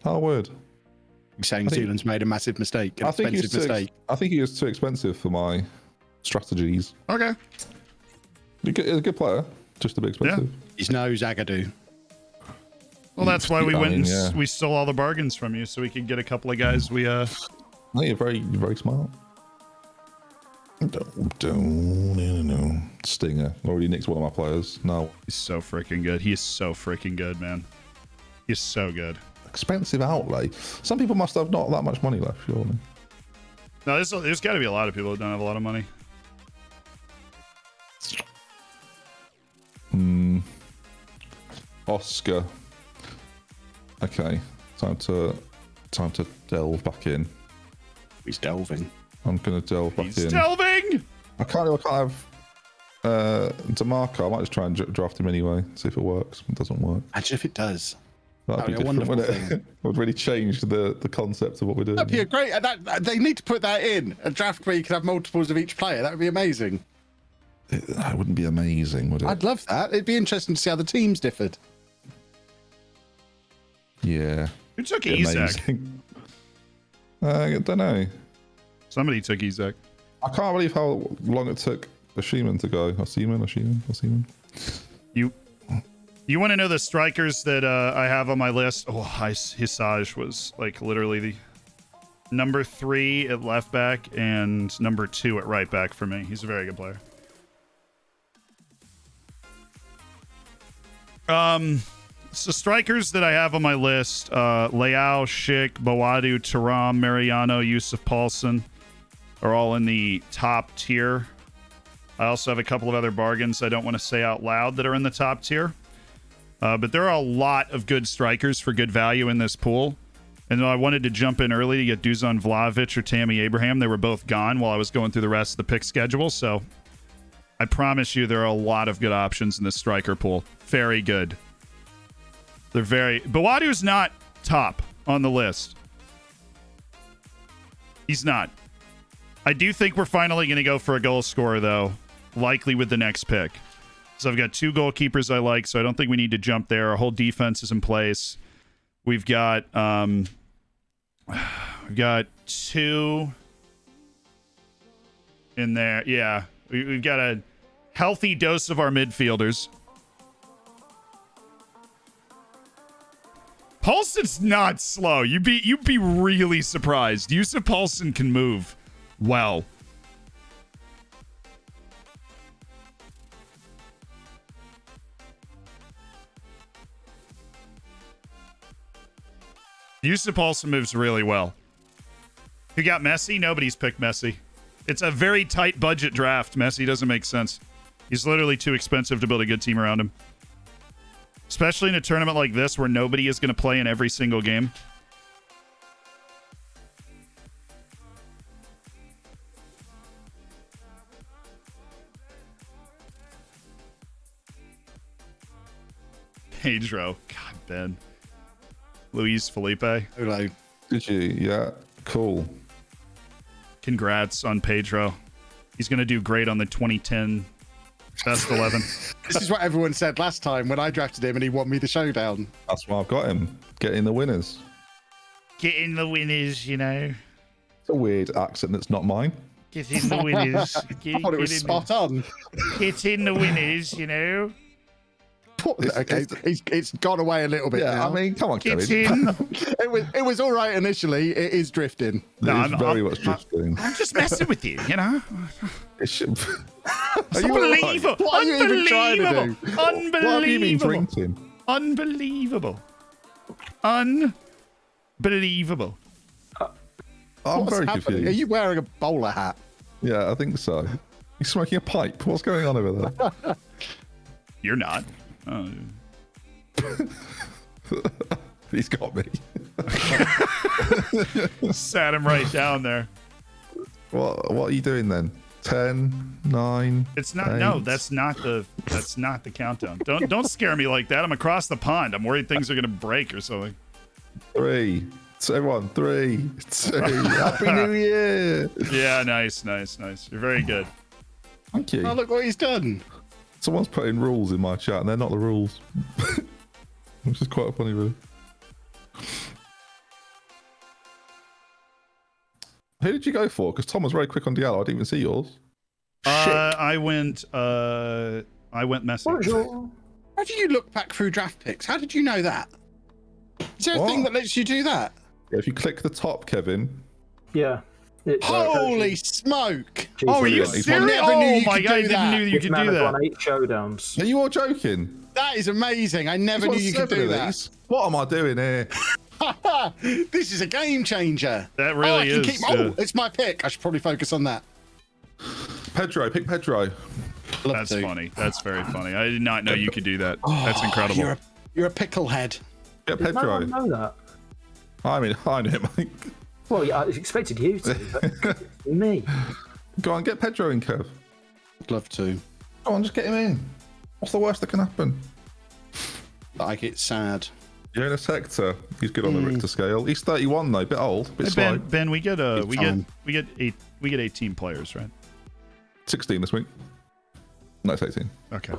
How weird. You're saying Zealand's made a massive mistake, an expensive mistake. I think he was too expensive for my strategies. Okay. He's a good player, just a bit expensive. Yeah. He's no Zagadou. Well, that's why we went and we stole all the bargains from you, so we could get a couple of guys. No, you're very smart. Stinger already nicked one of my players. No, he's so freaking good. He is so freaking good, man. He's so good. Expensive outlay. Some people must have not that much money left, surely. No, there's got to be a lot of people that don't have a lot of money. Oscar. Okay, time to delve back in. He's delving. I'm gonna delve back in. He's delving. I can't have DeMarco. I might just try and draft him anyway. See if it works. If it doesn't work. Actually, if it does, that'd be a wonderful thing. It would really change the concept of what we're doing. That'd be a great. They need to put that in a draft where you can have multiples of each player. That would be amazing. That wouldn't be amazing, would it? I'd love that. It'd be interesting to see how the teams differed. Yeah. Who took Isaac? I don't know. Somebody took Isaac. I can't believe how long it took Oshiman to go. Oshiman. You want to know the strikers that I have on my list? Oh, Hisage was like literally the number 3 at left back and number 2 at right back for me. He's a very good player. So strikers that I have on my list, Leao, Schick, Bawadu, Thuram, Mariano, Yusuf Paulson are all in the top tier. I also have a couple of other bargains I don't want to say out loud that are in the top tier. But there are a lot of good strikers for good value in this pool. And I wanted to jump in early to get Dusan Vlahovic or Tammy Abraham. They were both gone while I was going through the rest of the pick schedule. So I promise you there are a lot of good options in this striker pool. Very good. They're very... Bawadu's not top on the list. He's not. I do think we're finally going to go for a goal scorer, though. Likely with the next pick. So I've got 2 goalkeepers I like, so I don't think we need to jump there. Our whole defense is in place. We've got 2 in there. Yeah. We've got a healthy dose of our midfielders. Paulson's not slow. You'd be really surprised. Yusuf Paulson can move well. Yusuf Paulson moves really well. Who got Messi? Nobody's picked Messi. It's a very tight budget draft. Messi doesn't make sense. He's literally too expensive to build a good team around him. Especially in a tournament like this where nobody is going to play in every single game. Pedro. God, Ben. Luis Felipe. Hello. Did you? Yeah. Cool. Congrats on Pedro. He's going to do great on the 2010 Best 11. This is what everyone said last time when I drafted him and he won me the showdown. That's why I've got him. Getting the winners. Getting the winners, you know. It's a weird accent that's not mine. Get in the winners. I thought it was spot on. Get in the winners, you know. Okay, it's gone away a little bit now. I mean, come on, Get Kevin. in. It was all right initially. It is drifting. It's very much drifting. I'm just messing with you, you know. It should... Are you all right? Unbelievable. What are you even trying to do? Unbelievable. What have you been drinking? Unbelievable. Unbelievable. I'm What's very happening? confused. Are you wearing a bowler hat? Yeah, I think so. You're smoking a pipe. What's going on over there? You're not. Oh. He's got me. Sat him right down there. What are you doing then? 10, 9. It's not. 8. No, that's not the countdown. Don't scare me like that. I'm across the pond. I'm worried things are gonna break or something. 3. So everyone, 3, 2. Happy New Year. Yeah, nice. You're very good. Thank you. Oh, look what he's done. Someone's putting rules in my chat, and they're not the rules. Which is quite funny, really. Who did you go for? Because Tom was very quick on Diallo. I didn't even see yours. I went Messi. Bonjour. How do you look back through draft picks? How did you know that? Is there a thing that lets you do that? Yeah, if you click the top, Kevin. Yeah. Holy smoke! Oh, are you I serious? never knew you my could god, I do didn't that. know you could do Won that. 8 showdowns. Are you all joking? That is amazing. I never knew you could do that. What am I doing here? This is a game changer. That really is. It's my pick. I should probably focus on that. Pedro, pick Pedro. That's funny. That's very funny. I did not know you could do that. That's incredible. You're a pickle head. Get Did no Pedro. one know that? I mean, I know him. Well, yeah, I expected you to, but me. Go on, get Pedro in, Kev. I'd love to. Go on, just get him in. What's the worst that can happen? I get sad. You're in a sector. He's good on the Richter scale. He's 31 though, bit old, bit Hey, slow. Ben, we get 18 players, right? 16 this week. No, it's 18. Okay.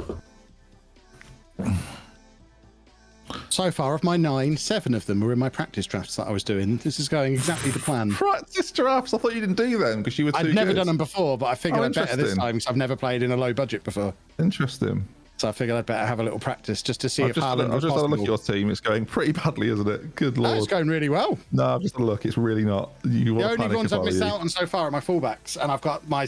So far, of my 9, 7 of them were in my practice drafts that I was doing. This is going exactly to plan. Practice drafts? I thought you didn't do them because you were too I'd never good. done them before, but I figured I'd better this interesting. time because I've never played in a low budget before. Interesting. So I figured I'd better have a little practice just to see I've if just, Haaland I've was just had a look possible. at your team. It's going pretty badly, isn't it? Good lord. No, it's going really well. No, I've just had a look. It's really not. You The want to only panic ones if I I've were missed you. out on so far are my fullbacks, and I've got my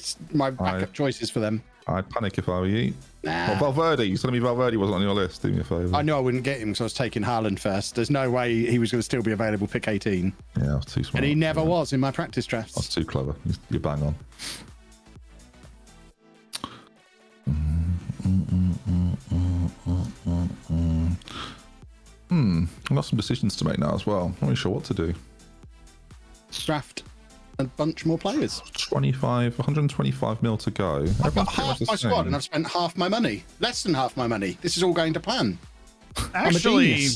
backup choices for them. I'd panic if I were you. Nah. Well, Valverde. You're telling me Valverde wasn't on your list. Do me a favour. I knew I wouldn't get him because I was taking Haaland first. There's no way he was going to still be available pick 18. Yeah, I was too smart. And he never was in my practice drafts. That's too clever. You're bang on. I've got some decisions to make now as well. I'm not really sure what to do. Draft a bunch more players. 125 mil to go. I've got Everyone's pretty much half the my squad same. and I've spent half my money. Less than half my money. This is all going to plan. Actually,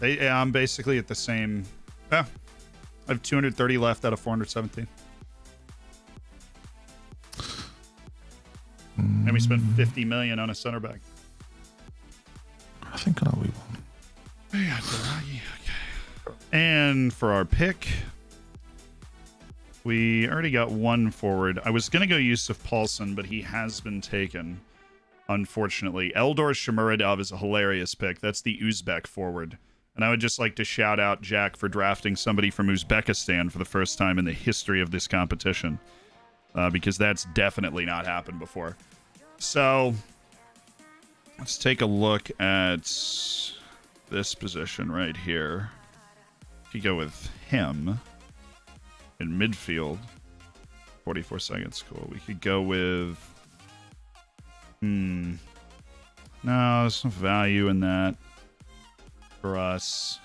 I'm basically at the same. Yeah, I have 230 left out of 417. And we spent 50 million on a center back. I think I know what we want. Yeah, okay. And for our pick, we already got one forward. I was going to go Yusuf Paulson, but he has been taken, unfortunately. Eldor Shomurodov is a hilarious pick. That's the Uzbek forward. And I would just like to shout out Jack for drafting somebody from Uzbekistan for the first time in the history of this competition, because that's definitely not happened before. So let's take a look at this position right here. If you go with him in midfield, 44 seconds, cool. We could go with no, there's no value in that for us.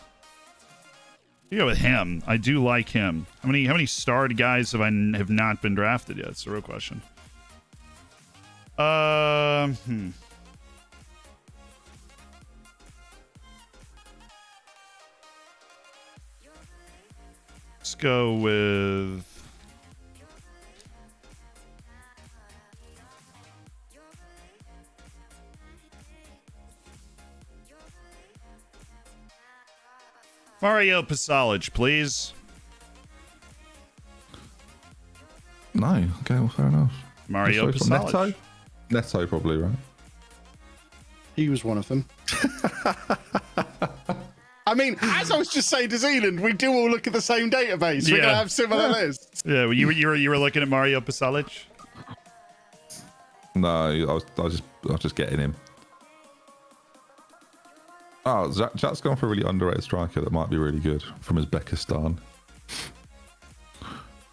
You go with him. I do like him. How many starred guys have not been drafted yet? It's the real question. Let's go with Mario Pasalic, please. No. Okay, well, fair enough. Mario Pasalic. Neto? Neto, probably, right? He was one of them. I mean, as I was just saying to Zealand, we do all look at the same database. We're gonna have similar lists. Yeah, well, you were looking at Mario Pasalic. No, I was just getting him. Oh, Jack's gone for a really underrated striker that might be really good from Uzbekistan.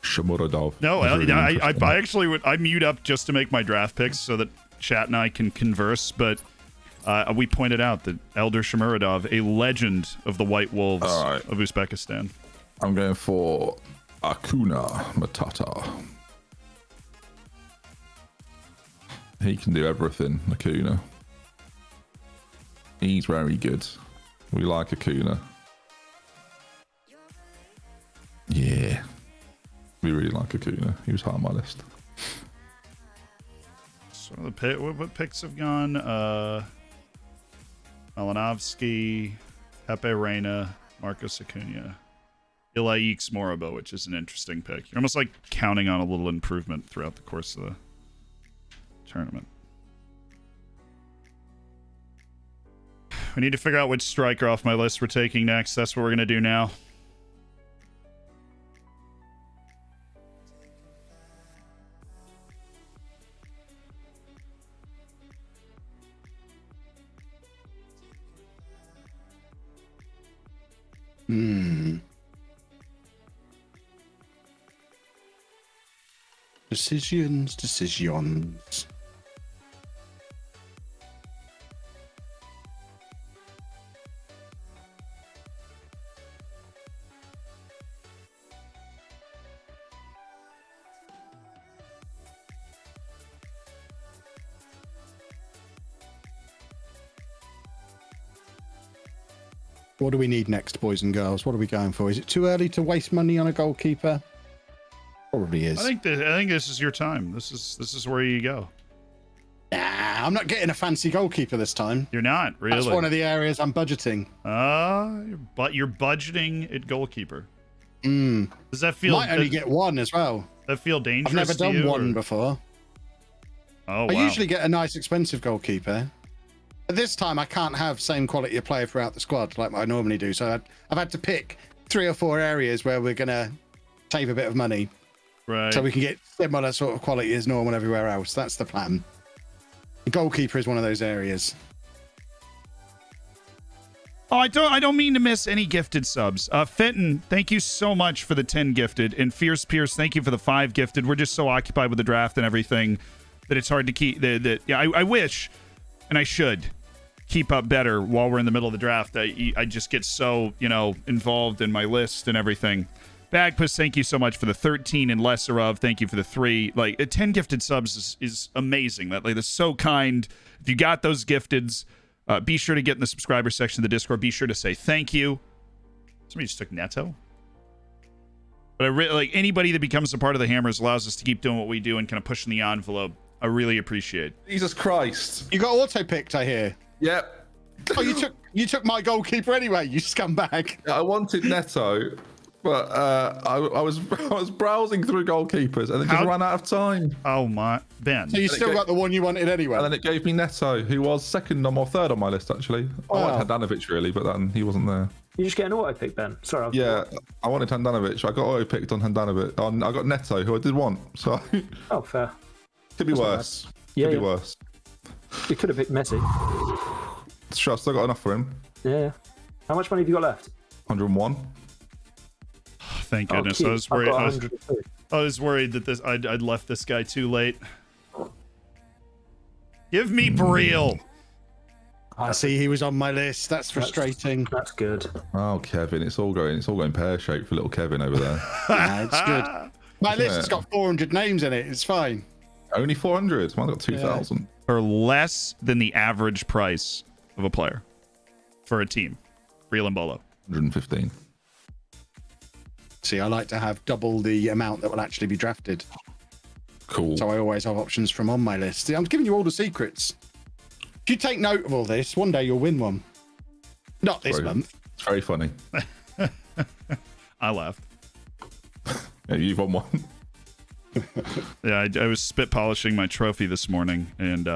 Shomurodov. No, Really I actually I mute up just to make my draft picks so that chat and I can converse, but we pointed out that Elder Shomurodov, a legend of the White Wolves of Uzbekistan. I'm going for Akuna Matata. He can do everything, Akuna. He's very good. We like Akuna. Yeah. We really like Akuna. He was high on my list. So what picks have gone? Malinovsky, Pepe Reina, Marcos Acuna, Ilaix Moribo, which is an interesting pick. You're almost like counting on a little improvement throughout the course of the tournament. We need to figure out which striker off my list we're taking next. That's what we're going to do now. Decisions. What do we need next, boys and girls? What are we going for? Is it too early to waste money on a goalkeeper? Probably is. I think this is your time. This is where you go. Nah, I'm not getting a fancy goalkeeper this time. You're not, really. That's one of the areas I'm budgeting. But you're budgeting at goalkeeper. Does that feel? Might only get one as well. That feel dangerous? I've never done to you, one before. Oh, wow. I usually get a nice expensive goalkeeper. But this time I can't have same quality of player throughout the squad like I normally do. So I've had to pick 3 or 4 areas where we're gonna save a bit of money. Right. So we can get similar sort of quality as normal everywhere else. That's the plan. The goalkeeper is one of those areas. Oh, I don't mean to miss any gifted subs. Fenton, thank you so much for the 10 gifted, and Fierce Pierce, thank you for the 5 gifted. We're just so occupied with the draft and everything that it's hard to keep. I wish, and I should, keep up better while we're in the middle of the draft. I just get so involved in my list and everything. Bagpuss, thank you so much for the 13 and lesser of. Thank you for the 3. 10 gifted subs is amazing. That's so kind. If you got those gifteds, be sure to get in the subscriber section of the Discord. Be sure to say thank you. Somebody just took Neto. But anybody that becomes a part of the Hammers allows us to keep doing what we do and kind of pushing the envelope. I really appreciate. Jesus Christ! You got auto picked, I hear. Yep. Oh, you took my goalkeeper anyway. You scumbag. I wanted Neto. But I was browsing through goalkeepers and then just ran out of time. Oh my, Ben! So you still got the one you wanted anyway. And then it gave me Neto, who was second or third on my list actually. I wanted Handanovic really, but then he wasn't there. You just get an auto pick, Ben. Sorry. I wanted Handanovic. I got auto picked on Handanovic. I got Neto, who I did want. So. Oh, fair. Could be worse. Yeah, could be worse. You could have picked Messi. Sure, I still got enough for him. Yeah. How much money have you got left? 101. Thank goodness. I was worried. I was worried that I'd left this guy too late. Give me Breel. I see he was on my list. That's frustrating. That's good. Oh, Kevin, it's all going pear shaped for little Kevin over there. Yeah, it's good. My list has got 400 names in it. It's fine. Only 400. Mine's got 2,000. Or less than the average price of a player for a team. Breel and Bolo. 115. See, I like to have double the amount that will actually be drafted. Cool. So I always have options from on my list. See, I'm giving you all the secrets. If you take note of all this, one day you'll win one. Not this month. It's very funny. I laughed. Yeah, you've won one. Yeah, I was spit polishing my trophy this morning, and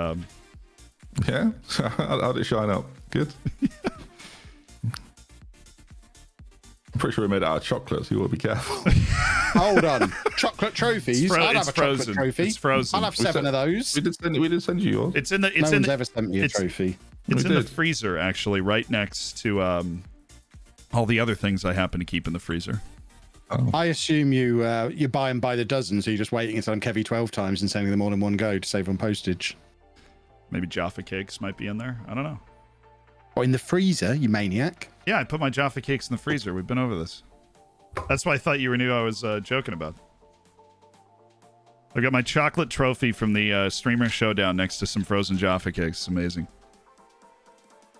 Yeah? How did it shine up? Good? I'm pretty sure we made it out of chocolate, so you want to be careful. Hold on. Chocolate trophies? I'd have a frozen. chocolate trophy. It's frozen. I'll have 7 of those. We did send you yours. It's in the. No one's ever sent me a trophy. It's in the freezer, actually, right next to all the other things I happen to keep in the freezer. Oh. I assume you buy them by the dozen, so you're just waiting until I'm Kevy 12 times and sending them all in one go to save on postage. Maybe Jaffa cakes might be in there. I don't know. Or in the freezer, you maniac. Yeah, I put my Jaffa cakes in the freezer. We've been over this. That's why I thought you knew I was joking about. I got my chocolate trophy from the streamer showdown next to some frozen Jaffa cakes. It's amazing.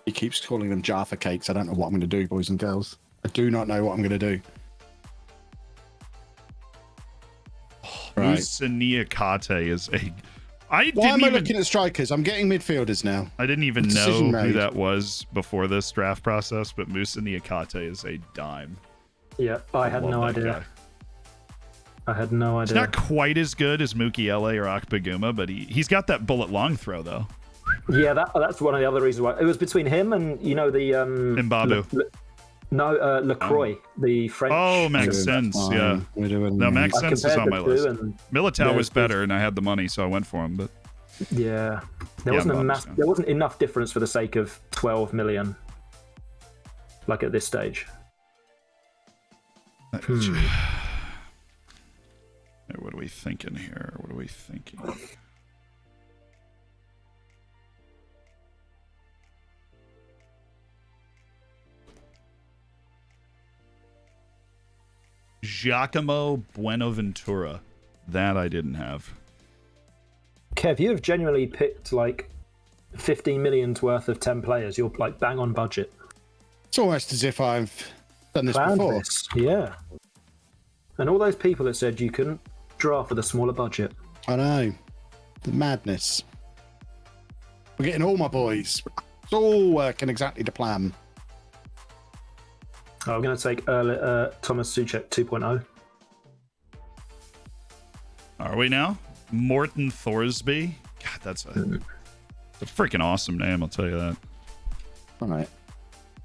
He keeps calling them Jaffa cakes. I don't know what I'm going to do, boys and girls. I do not know what I'm going to do. Right. Musaniakate is a... Why am I looking at strikers? I'm getting midfielders now. I didn't even know who that was before this draft process, but Musaniakate is a dime. Yeah, I had no idea. I had no idea. He's not quite as good as Mookie LA or Akpaguma, but he's got that bullet long throw, though. Yeah, that's one of the other reasons why. It was between him and, the... Mbabu. LaCroix, the French. Oh, makes sense. Yeah. No, makes sense is on my list. Militao was better, and I had the money, so I went for him. But yeah, there wasn't enough difference for the sake of 12 million. Like at this stage. What are we thinking here? What are we thinking? Giacomo Buenaventura. That I didn't have. Kev, you have genuinely picked like 15 million's worth of 10 players. You're like bang on budget. It's almost as if I've done this before. This. Yeah. And all those people that said you couldn't draft with a smaller budget. I know. The madness. We're getting all my boys. It's all working exactly to plan. I'm going to take Thomas Suchek 2.0. Are we now? Morton Thorsby? God, that's a freaking awesome name, I'll tell you that. All right.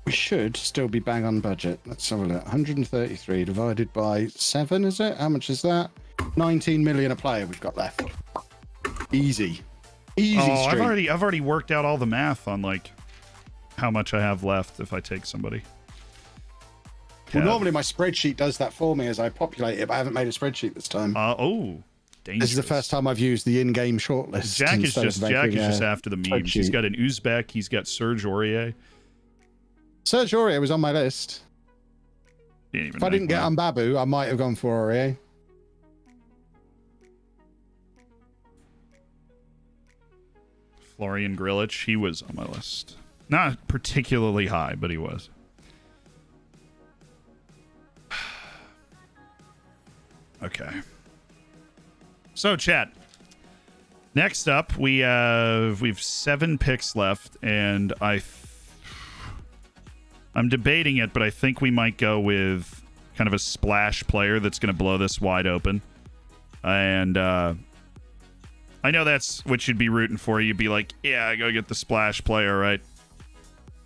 We should still be bang on budget. Let's have a look. 133 divided by 7, is it? How much is that? 19 million a player we've got left. Easy. Easy streak. I've already worked out all the math on like how much I have left if I take somebody. Well, normally my spreadsheet does that for me as I populate it, but I haven't made a spreadsheet this time. Dangerous. This is the first time I've used the in-game shortlist. Jack is just after the memes. He's got an Uzbek. He's got Serge Aurier. Serge Aurier was on my list. If I didn't get Mbabu, I might have gone for Aurier. Florian Grillitsch, he was on my list. Not particularly high, but he was. Okay. So, chat. Next up, we've 7 picks left, and I'm debating it, but I think we might go with kind of a splash player that's going to blow this wide open. And I know that's what you'd be rooting for. You'd be like, yeah, go get the splash player, right?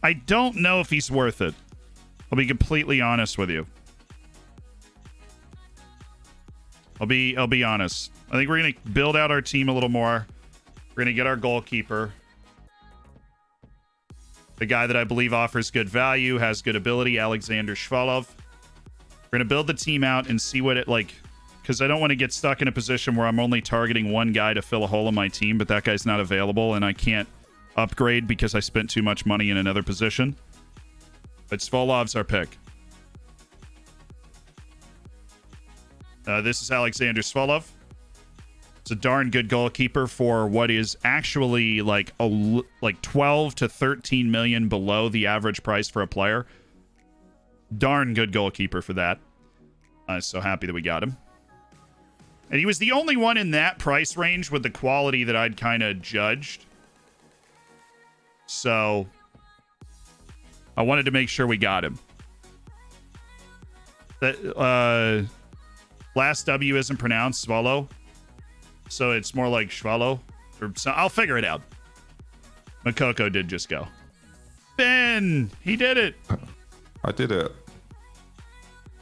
I don't know if he's worth it. I'll be completely honest with you. I'll be honest. I think we're going to build out our team a little more. We're going to get our goalkeeper. The guy that I believe offers good value, has good ability, Alexander Shvalov. We're going to build the team out and see what it like, because I don't want to get stuck in a position where I'm only targeting one guy to fill a hole in my team, but that guy's not available and I can't upgrade because I spent too much money in another position. But Shvalov's our pick. This is Alexander Shvalov. It's a darn good goalkeeper for what is actually like 12 to 13 million below the average price for a player. Darn good goalkeeper for that. I'm so happy that we got him. And he was the only one in that price range with the quality that I'd kind of judged. So I wanted to make sure we got him. That last W isn't pronounced, Swallow. So it's more like Schwallow. Or so, I'll figure it out. Makoko did just go. Ben, he did it. I did it.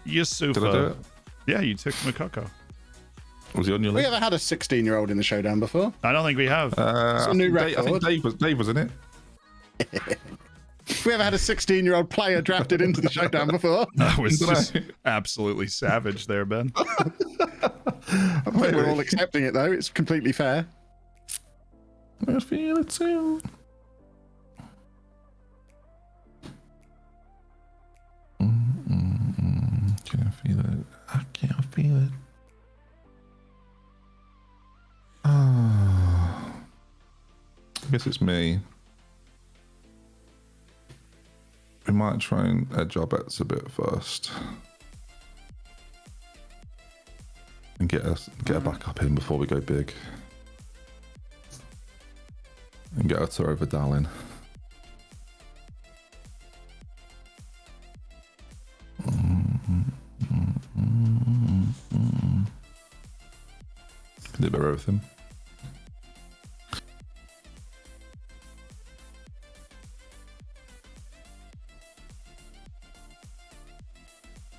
Yusufa. Did I do it? Yeah, you took Makoko. Was he on your We list? ever had a 16-year-old in the showdown before? I don't think we have. It's a new record. I think Dave was in it. We ever had a 16-year-old player drafted into the showdown before? That was just absolutely savage there, Ben. I think we're all accepting it, though. It's completely fair. I feel it too. Can I feel it? I can't feel it. I guess it's me. We might try and edge our bets a bit first. And get a backup in before we go big. And get her to over Darling. Did better with him.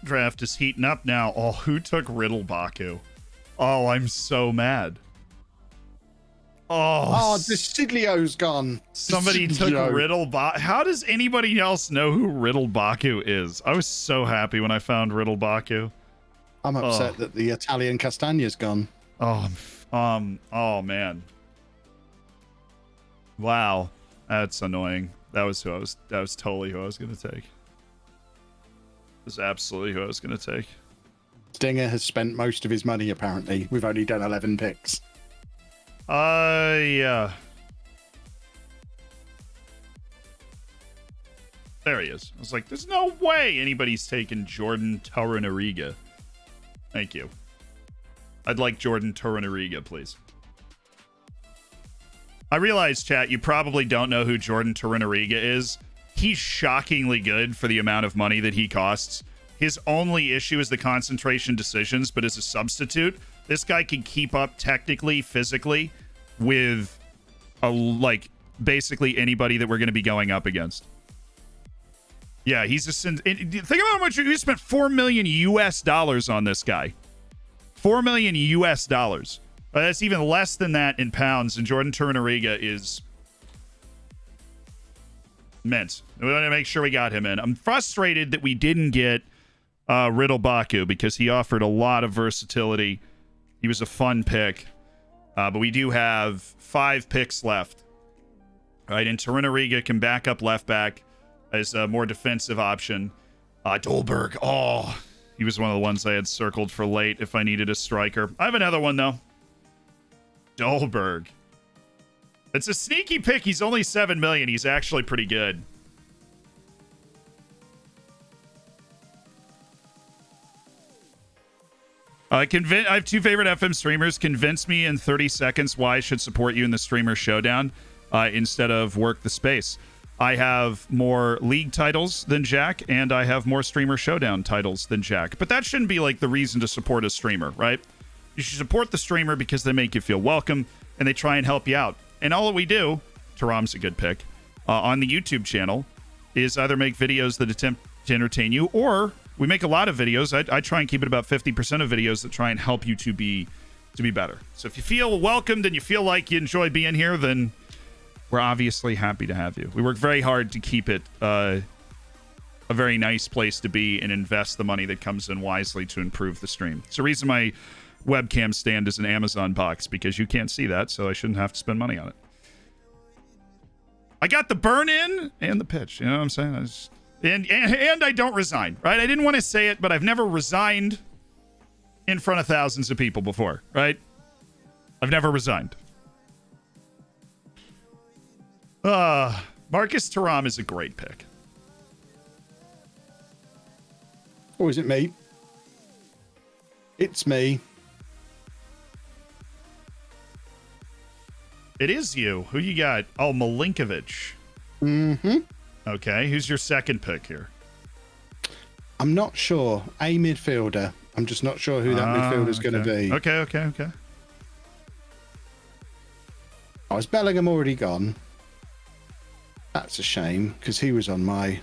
Draft is heating up now. Oh, who took Riddle Baku? Oh, I'm so mad. Oh, the Sidlio's gone. Somebody took Riddle Baku. How does anybody else know who Riddle Baku is? I was so happy when I found Riddle Baku. I'm upset that the Italian Castagna's gone. Oh man. Wow, that's annoying. That was totally who I was gonna take. That's absolutely who I was gonna take. Stinger has spent most of his money, apparently. We've only done 11 picks. Yeah. There he is. I was like, there's no way anybody's taking Jordan Torunariga. Thank you. I'd like Jordan Torunariga, please. I realize, chat, you probably don't know who Jordan Torunariga is. He's shockingly good for the amount of money that he costs. His only issue is the concentration decisions, but as a substitute, this guy can keep up technically, physically, with basically anybody that we're going to be going up against. Yeah, he's think about how much you spent $4 million US on this guy. $4 million US. That's even less than that in pounds, and Jordan Torunariga is mint. We want to make sure we got him in. I'm frustrated that we didn't get Riddle Baku because he offered a lot of versatility. He was a fun pick, but we do have 5 picks left. All right, and Torunariga can back up left back as a more defensive option. Dolberg, he was one of the ones I had circled for late if I needed a striker. I have another one, though. Dolberg. It's a sneaky pick. He's only 7 million. He's actually pretty good. I have 2 favorite FM streamers. Convince me in 30 seconds why I should support you in the Streamer Showdown instead of work the space. I have more league titles than Jack, and I have more Streamer Showdown titles than Jack. But that shouldn't be like the reason to support a streamer, right? You should support the streamer because they make you feel welcome and they try and help you out. And all that we do, Taram's a good pick, on the YouTube channel is either make videos that attempt to entertain you, or we make a lot of videos. I try and keep it about 50% of videos that try and help you to be better. So if you feel welcomed and you feel like you enjoy being here, then we're obviously happy to have you. We work very hard to keep it a very nice place to be and invest the money that comes in wisely to improve the stream. It's the reason my webcam stand is an Amazon box, because you can't see that, so I shouldn't have to spend money on it. I got the burn in and the pitch. You know what I'm saying? And I don't resign, right? I didn't want to say it, but I've never resigned in front of thousands of people before, right? I've never resigned. Marcus Thuram is a great pick. Or is it me? It's me. It is you. Who you got? Oh, Milinkovic. Mm-hmm. Okay, who's your second pick here? I'm not sure. A midfielder. I'm just not sure who that midfielder's going to be. Okay. Oh, is Bellingham already gone? That's a shame, because he was on my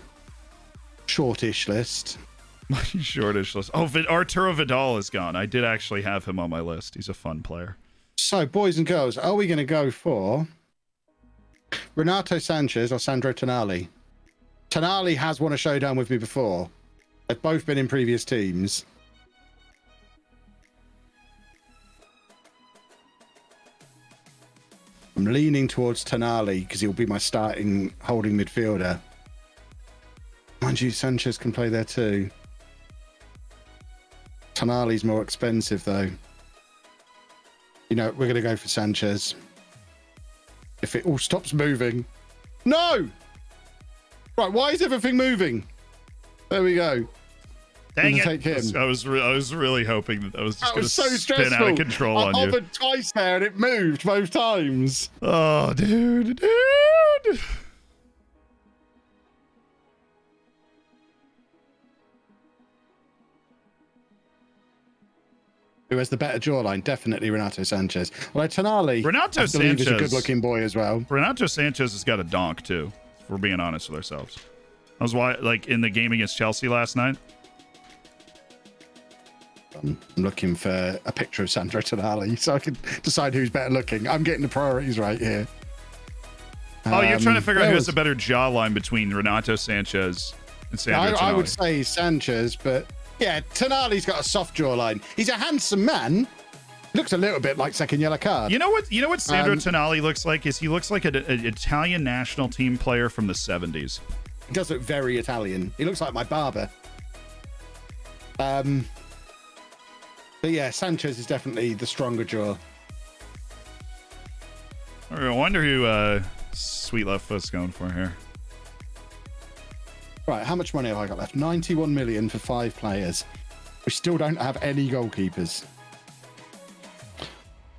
shortish list. My shortish list. Oh, Arturo Vidal is gone. I did actually have him on my list. He's a fun player. So, boys and girls, are we going to go for Renato Sanchez or Sandro Tonali? Tonali has won a showdown with me before. They've both been in previous teams. I'm leaning towards Tonali because he'll be my starting holding midfielder. Mind you, Sanchez can play there too. Tonali's more expensive though. You know, we're going to go for Sanchez. If it all stops moving. No! Right, why is everything moving? There we go. Dang it. Take him. I was really hoping that I was just going to so spin stressful. out of control on I you. hovered twice there and it moved both times. Oh, dude. Who has the better jawline? Definitely Renato Sanchez. Well, Tonali, Renato I believe, Sanchez is a good-looking boy as well. Renato Sanchez has got a donk too. If we're being honest with ourselves. That was why, like in the game against Chelsea last night. I'm looking for a picture of Sandro Tonali so I can decide who's better looking. I'm getting the priorities right here. Oh, you're trying to figure out who has a better jawline between Renato Sanchez and Sandro Tonali. I would say Sanchez, but yeah, Tonali's got a soft jawline. He's a handsome man. Looks a little bit like second yellow card. You know what Sandro Tonali looks like? He looks like an Italian national team player from the 70s. He does look very Italian. He looks like my barber. But yeah, Sanchez is definitely the stronger jaw. I wonder who Sweet Left Foot's going for here. Right, how much money have I got left? 91 million for 5 players. We still don't have any goalkeepers.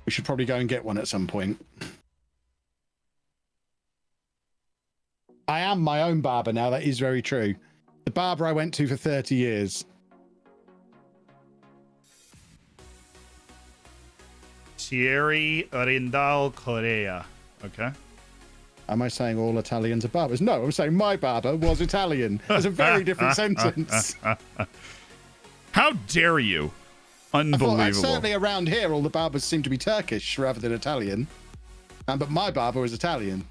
We should probably go and get one at some point. I am my own barber now. That is very true. The barber I went to for 30 years. Thierry Rindal Correa. Okay. Am I saying all Italians are barbers? No, I'm saying my barber was Italian. That's a very different sentence. How dare you? Unbelievable. Certainly around here, all the barbers seem to be Turkish rather than Italian. But my barber was Italian.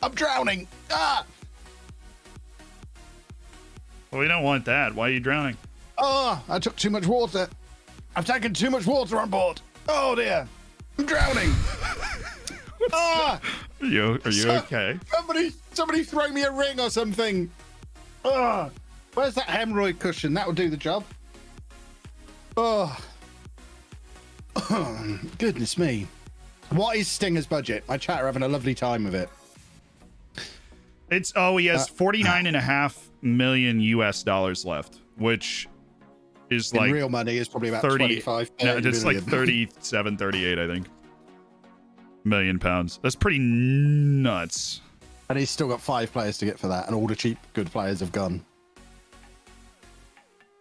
I'm drowning. Ah! Well, we don't want that. Why are you drowning? Oh, I took too much water. I've taken too much water on board. Oh dear. I'm drowning. Ah! Are you okay? Somebody throw me a ring or something. Ah! Where's that hemorrhoid cushion? That will do the job. Oh. Goodness me. What is Stinger's budget? My chat are having a lovely time with it. He has 49.5 million US dollars left, which is in like real money is probably about 25 no, it's million. like 37, 38, I think. Million pounds. That's pretty nuts. And he's still got 5 players to get for that, and all the cheap good players have gone.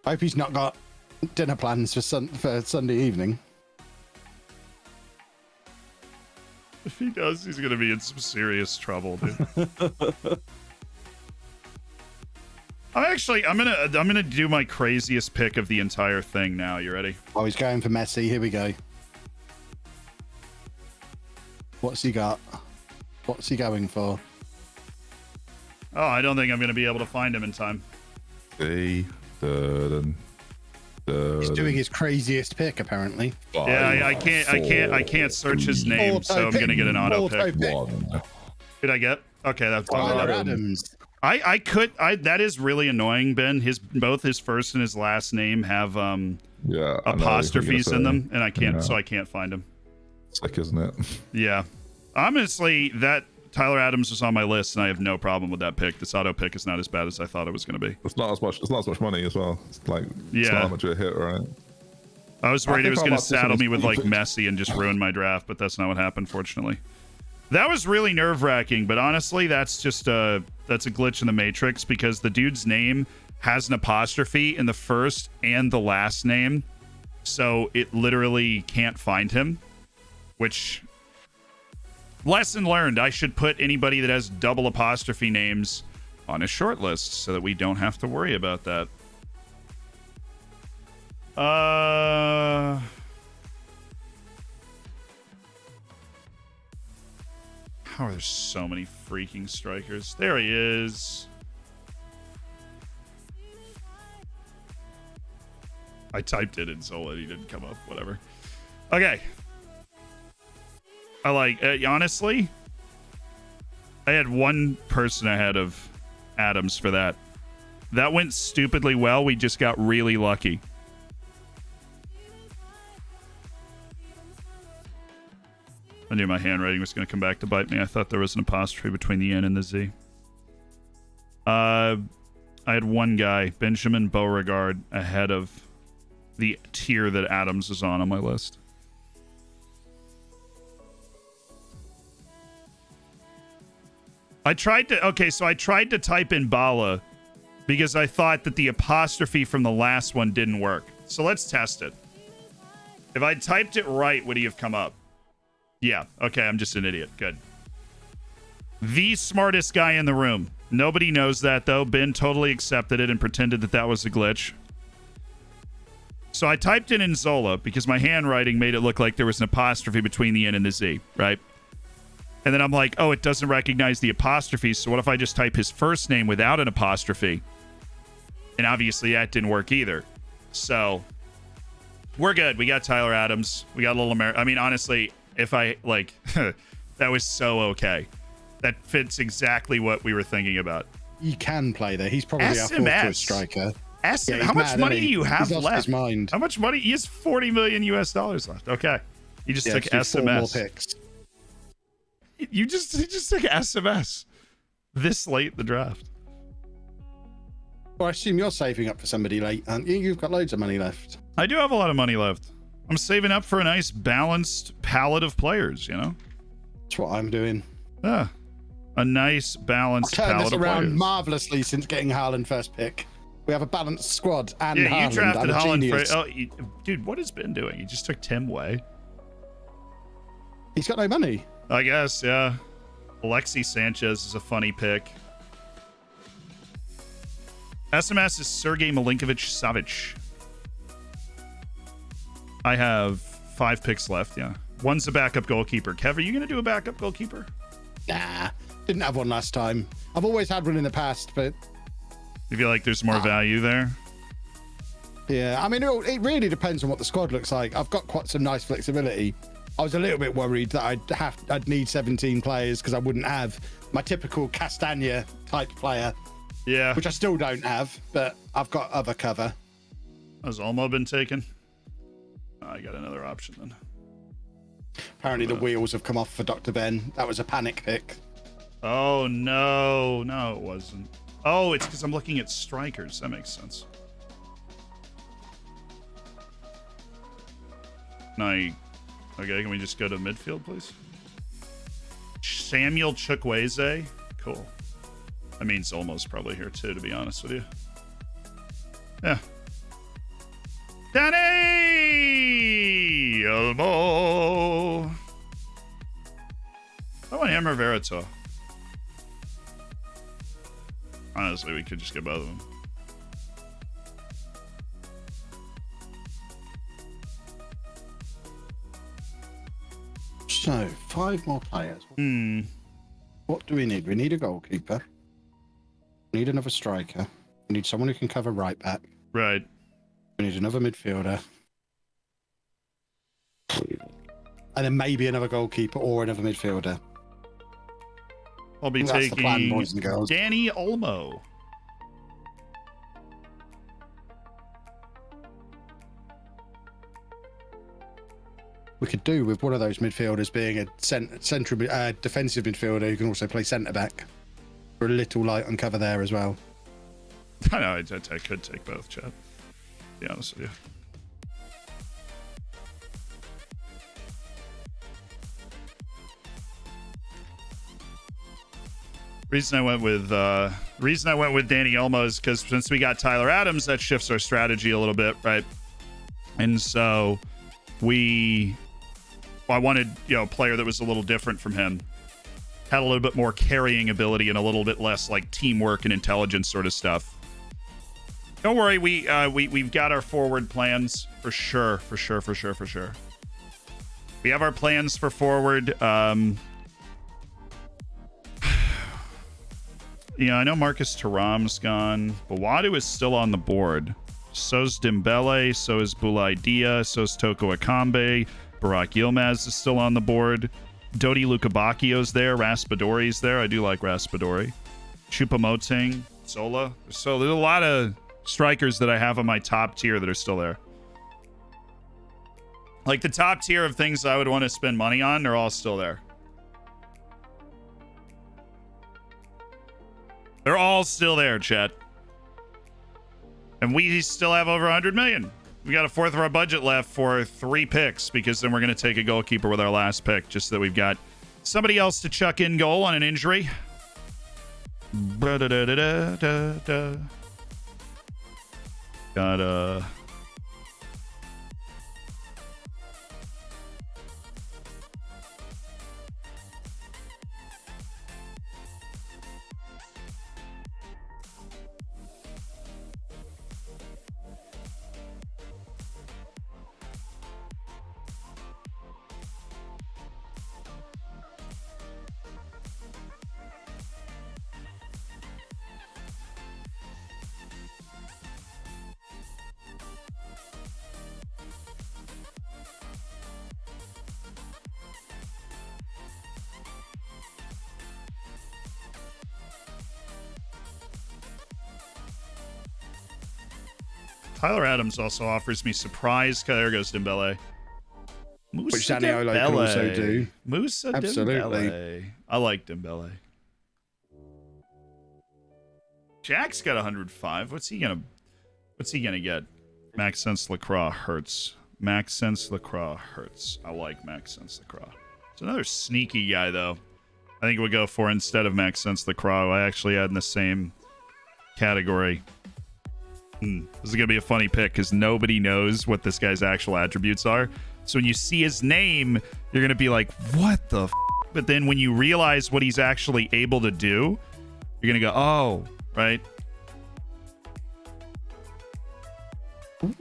I hope he's not got dinner plans for Sunday evening. If he does, he's gonna be in some serious trouble, dude. I'm gonna do my craziest pick of the entire thing now. You ready? Oh, he's going for Messi. Here we go. What's he got? What's he going for? Oh, I don't think I'm gonna be able to find him in time. He's doing his craziest pick, apparently. Yeah, I can't search his name, so I'm gonna get an auto pick. Did I get? Okay, that's Tyler Adams. That is really annoying, Ben. Both his first and his last name have apostrophes in them, and I can't find him. Sick, isn't it? Yeah. Honestly, that Tyler Adams was on my list, and I have no problem with that pick. This auto pick is not as bad as I thought it was going to be. It's not as much money as well. It's like it's not much of a hit, right? I was worried it was going to saddle me with like Messi and just ruin my draft, but that's not what happened, fortunately. That was really nerve-wracking, but honestly, that's just that's a glitch in the Matrix because the dude's name has an apostrophe in the first and the last name. So it literally can't find him, which lesson learned. I should put anybody that has double apostrophe names on a short list so that we don't have to worry about that. How are there so many freaking strikers? There he is. I typed it in Zola and he didn't come up. Whatever. Okay. I like, honestly, I had one person ahead of Adams for that. That went stupidly well. We just got really lucky. I knew my handwriting was going to come back to bite me. I thought there was an apostrophe between the N and the Z. I had one guy, Benjamin Beauregard, ahead of the tier that Adams is on my list. I tried to type in Bala because I thought that the apostrophe from the last one didn't work. So let's test it. If I typed it right, would he have come up? Yeah. Okay, I'm just an idiot. Good. The smartest guy in the room. Nobody knows that, though. Ben totally accepted it and pretended that that was a glitch. So I typed it in Zola because my handwriting made it look like there was an apostrophe between the N and the Z, right? And then I'm like, oh, it doesn't recognize the apostrophe, so what if I just type his first name without an apostrophe? And obviously that didn't work either. So we're good. We got Tyler Adams. We got a little I mean, honestly, if I, like, that was so okay. That fits exactly what we were thinking about. He can play there. He's probably our fourth choice striker. Yeah, how much money do you have left? left? His mind. How much money? He has $40 million left. Okay. You just took SMS. 4 more picks. He just took SMS this late in the draft. Well, I assume you're saving up for somebody late, aren't you? You've got loads of money left. I do have a lot of money left. I'm saving up for a nice balanced palette of players, you know? That's what I'm doing. Yeah. A nice balanced palette of players. Turned this around marvelously since getting Haaland first pick. We have a balanced squad and Haaland. You drafted Haaland for... dude, what has Ben doing? He just took Tim Way. He's got no money. I guess, yeah. Alexi Sanchez is a funny pick. SMS is Sergei Milinkovic-Savic. I have 5 picks left, yeah. One's a backup goalkeeper. Kev, are you going to do a backup goalkeeper? Nah, didn't have one last time. I've always had one in the past, but... You feel like there's more value there? Yeah, I mean, it really depends on what the squad looks like. I've got quite some nice flexibility. I was a little bit worried that I'd need 17 players because I wouldn't have my typical Castagna type player. Yeah. Which I still don't have, but I've got other cover. Has Olmo been taken? Oh, I got another option then. Apparently the wheels have come off for Dr. Ben. That was a panic pick. Oh, no. No, it wasn't. Oh, it's because I'm looking at strikers. That makes sense. Okay, can we just go to midfield, please? Samuel Chukwueze. Cool. That means Olmo's probably here too, to be honest with you. Yeah. Danny Olmo. I want him or Verito. Honestly, we could just get both of them. So, 5 more players. What do we need? We need a goalkeeper. We need another striker. We need someone who can cover right back. Right. We need another midfielder. And then maybe another goalkeeper or another midfielder. I'll be taking the plan, boys and girls. Danny Olmo. We could do with one of those midfielders being a central defensive midfielder who can also play centre back. We're a little light on cover there as well. I know, I could take both, Chad. To be honest with you. Reason I went with Danny Olmo is because since we got Tyler Adams, that shifts our strategy a little bit, right? And so I wanted, a player that was a little different from him, had a little bit more carrying ability and a little bit less like teamwork and intelligence sort of stuff. Don't worry, we've got our forward plans for sure. We have our plans for forward. Yeah, I know Marcus Thuram's gone. Bawadu is still on the board. So's Dembele, so is Boulaye Dia, so's Toko Ekambi. Burak Yilmaz is still on the board. Dodi Lukabakio's there. Raspadori's there. I do like Raspadori. Choupo-Moting, Zola. So there's a lot of strikers that I have on my top tier that are still there. Like the top tier of things I would want to spend money on, they're all still there. They're all still there, chat. And we still have over 100 million. We got a fourth of our budget left for 3 picks because then we're going to take a goalkeeper with our last pick just so that we've got somebody else to chuck in goal on an injury. Got Tyler Adams also offers me surprise. There goes Dembele. Which Zaniolo can also do. Musa Absolutely. Dembele. I like Dembele. Jack's got 105. What's he gonna get? Maxence Lacroix hurts. Maxence Lacroix hurts. I like Maxence Lacroix. It's another sneaky guy though. I think we'll go for instead of Maxence Lacroix. I actually had in the same category. This is going to be a funny pick because nobody knows what this guy's actual attributes are. So when you see his name, you're going to be like, what the f? But then when you realize what he's actually able to do, you're going to go, oh, right?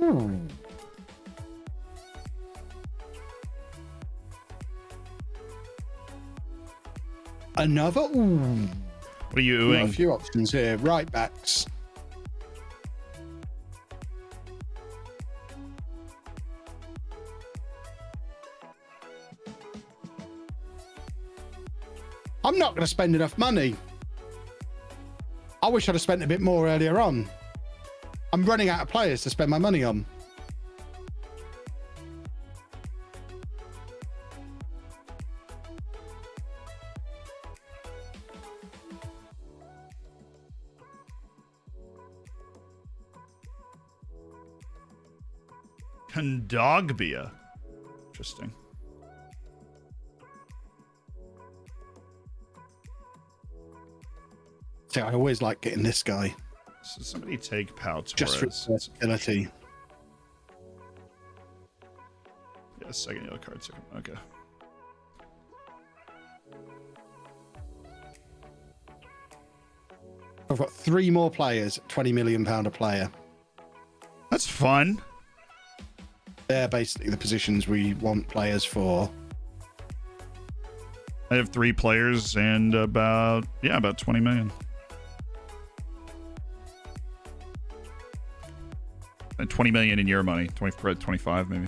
Ooh. Another? Ooh. What are you doing? A few options here. Right backs. I'm not going to spend enough money. I wish I'd have spent a bit more earlier on. I'm running out of players to spend my money on. Kondogbia. Interesting. See, I always like getting this guy. So somebody take Pau Torres. Just for versatility. Yeah, second yellow card. Okay. I've got 3 more players, £20 million a player. That's fun. They're basically the positions we want players for. I have 3 players and about 20 million. And 20 million in your money, 25 maybe.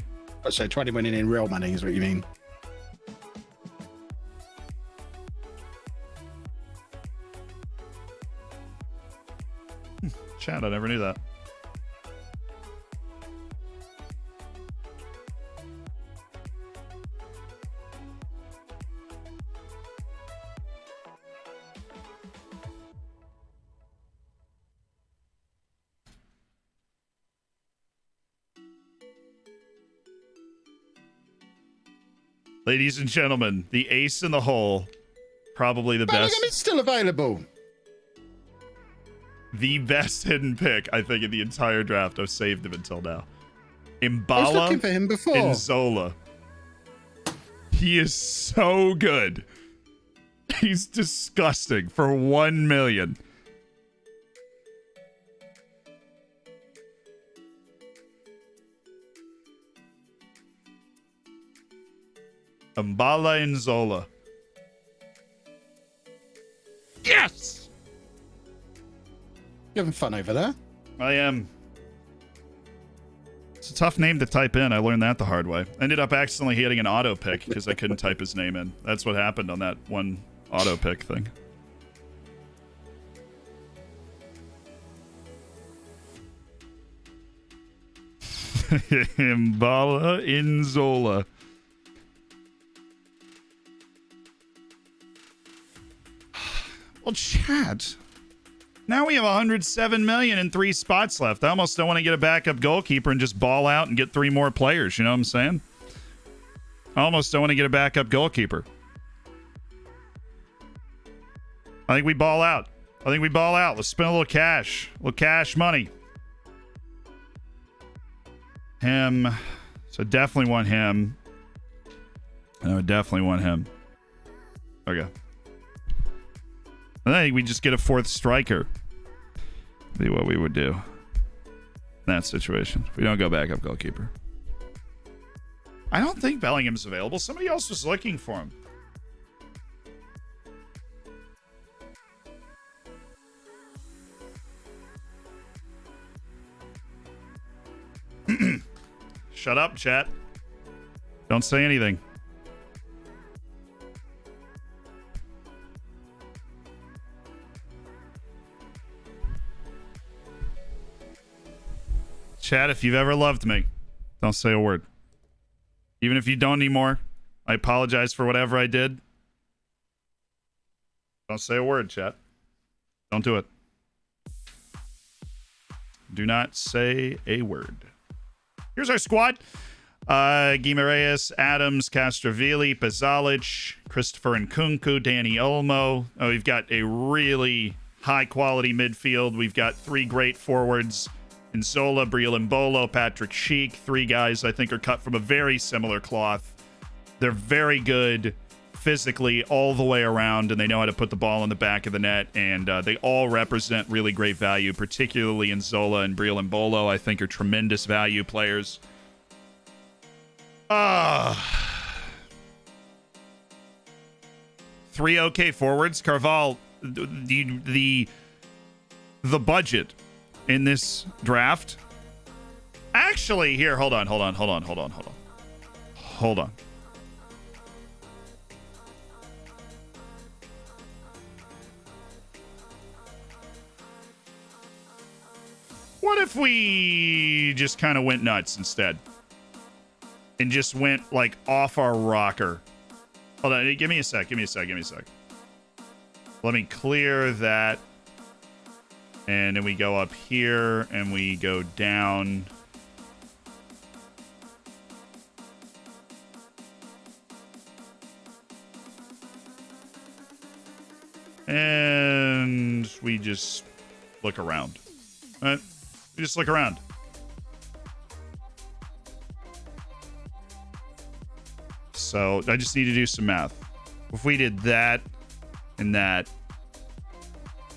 So 20 million in real money is what you mean. Chad, I never knew that. Ladies and gentlemen, the ace in the hole Probably the Bellingham best. is still available. The best hidden pick, I think, in the entire draft. I've saved him until now. I was Mbala looking for him before. Nzola. He is so good. He's disgusting for 1 million. Mbala Nzola. Yes! You having fun over there? I am. It's a tough name to type in. I learned that the hard way. Ended up accidentally hitting an auto pick because I couldn't type his name in. That's what happened on that one auto pick thing. Mbala Nzola. Well, Chad. Now we have 107 million and 3 spots left. I almost don't want to get a backup goalkeeper and just ball out and get 3 more players. You know what I'm saying? I almost don't want to get a backup goalkeeper. I think we ball out. Let's spend a little cash. A little cash money. Him. So definitely want him. I would definitely want him. Okay. I think we just get a 4th striker. Be what we would do in that situation. If we don't go backup goalkeeper. I don't think Bellingham's available. Somebody else was looking for him. Shut up, chat. Don't say anything. Chat, if you've ever loved me, don't say a word. Even if you don't anymore, I apologize for whatever I did. Don't say a word, chat. Don't do it. Do not say a word. Here's our squad. Guimaraes, Adams, Castrovilli, Pazalic, Christopher Nkunku, Danny Olmo. Oh, we've got a really high-quality midfield. We've got 3 great forwards. Nzola, Briel Patrick Schick. 3 guys I think are cut from a very similar cloth. They're very good physically all the way around, and they know how to put the ball in the back of the net, and they all represent really great value, particularly Nzola and Briel I think are tremendous value players. 3 okay forwards. Carval, the budget in this draft. Actually, here, hold on. What if we just kind of went nuts instead? And just went, like, off our rocker. Hold on, give me a sec. Let me clear that. And then we go up here, and we go down. And we just look around. Right? We just look around. So I just need to do some math. If we did that and that.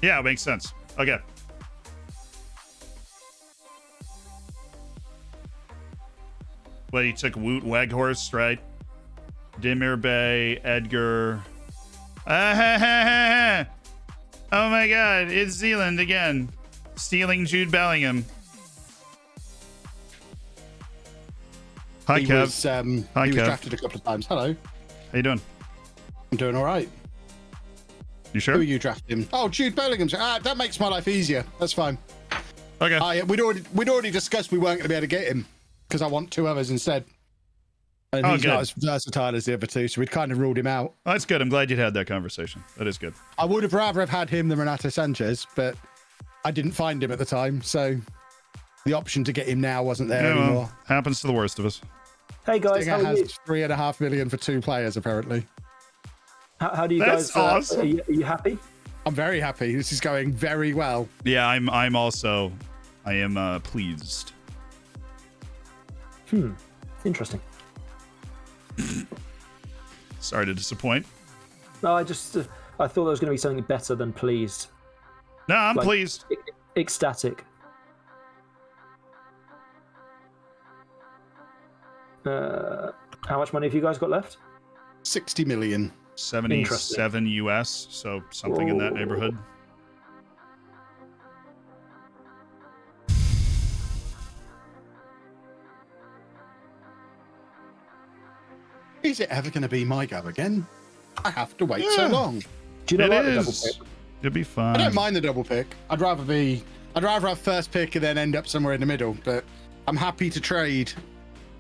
Yeah, it makes sense. Okay. Well, you took Woot Weghorst, right? Dimir Bay, Edgar. Oh my god, it's Zealand again. Stealing Jude Bellingham. Hi, Kev. Hi, he was Kev. drafted a couple of times. Hello. How you doing? I'm doing all right. You sure? Who are you drafting? Oh, Jude Bellingham. That makes my life easier. That's fine. Okay. We'd already discussed we weren't going to be able to get him because I want 2 others instead. And he's not as versatile as the other 2, so we'd kind of ruled him out. Oh, that's good. I'm glad you'd had that conversation. That is good. I would have rather have had him than Renato Sanchez, but I didn't find him at the time, so the option to get him now wasn't there anymore. Happens to the worst of us. Hey guys, Stinger how are you? has 3.5 million for 2 players apparently. How do you That's guys? awesome. Are you happy? I'm very happy. This is going very well. Yeah, I'm also, I am pleased. Interesting. Sorry to disappoint. No, I thought there was going to be something better than pleased. No, I'm pleased. Ecstatic. How much money have you guys got left? 60 million. 77 US, so something in that neighborhood. Is it ever going to be my go again? I have to wait so long. Do you know It the double is. pick? It'll be fun. I don't mind the double pick. I'd rather have first pick and then end up somewhere in the middle. But I'm happy to trade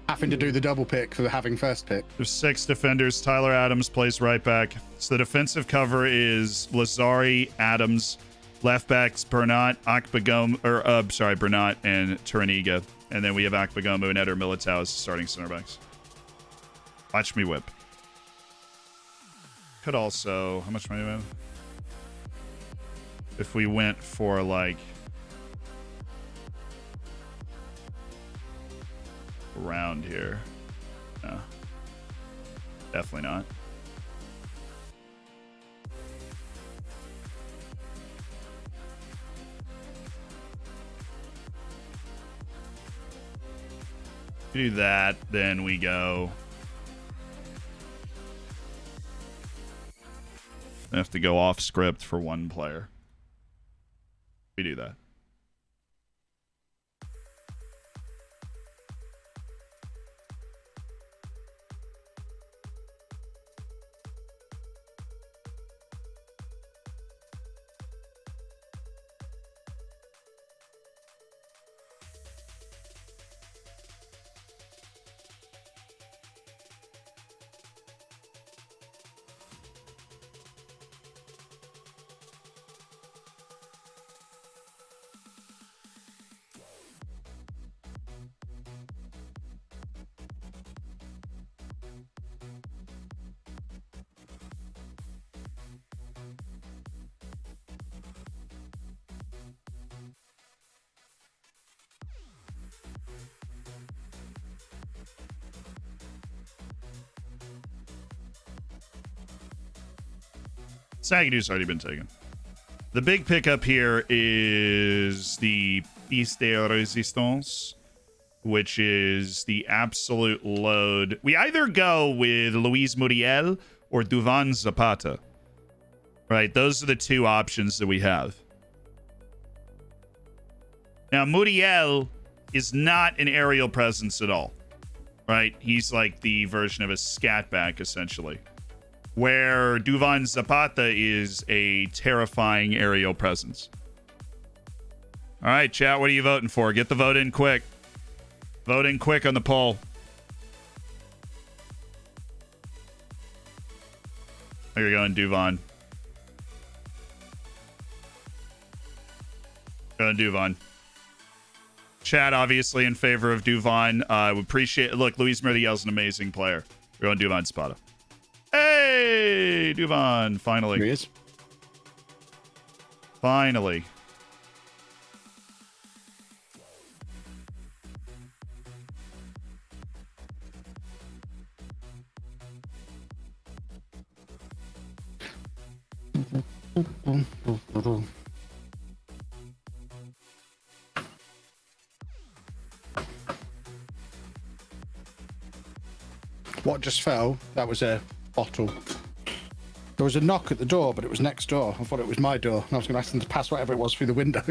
having to do the double pick for having first pick. There's 6 defenders. Tyler Adams plays right back. So the defensive cover is Lazari, Adams. Left backs Bernat, Bernat and Turaniga. And then we have Akpagoma and Eder Militao as starting center backs. Watch me whip. Could also, how much money do we have? If we went for like around here. No. Definitely not. Do that, then we go. I have to go off script for one player. We do that. Sagadoo's already been taken. The big pickup here is the Piece de Resistance, which is the absolute load. We either go with Luis Muriel or Duvan Zapata. Right? Those are the two options that we have. Now, Muriel is not an aerial presence at all. Right? He's like the version of a scat back, essentially. Where Duvan Zapata is a terrifying aerial presence. All right, chat, what are you voting for? Get the vote in quick. Vote in quick on the poll. There you're going, Duvan. Going, Duvan. Chat, obviously, in favor of Duvan. I would appreciate it. Look, Luis Muriel's an amazing player. We're going Duvan Zapata. Hey, Duvan, finally. Here he is. Finally. What just fell? That was a bottle. There was a knock at the door, but it was next door. I thought it was my door, and I was going to ask them to pass whatever it was through the window.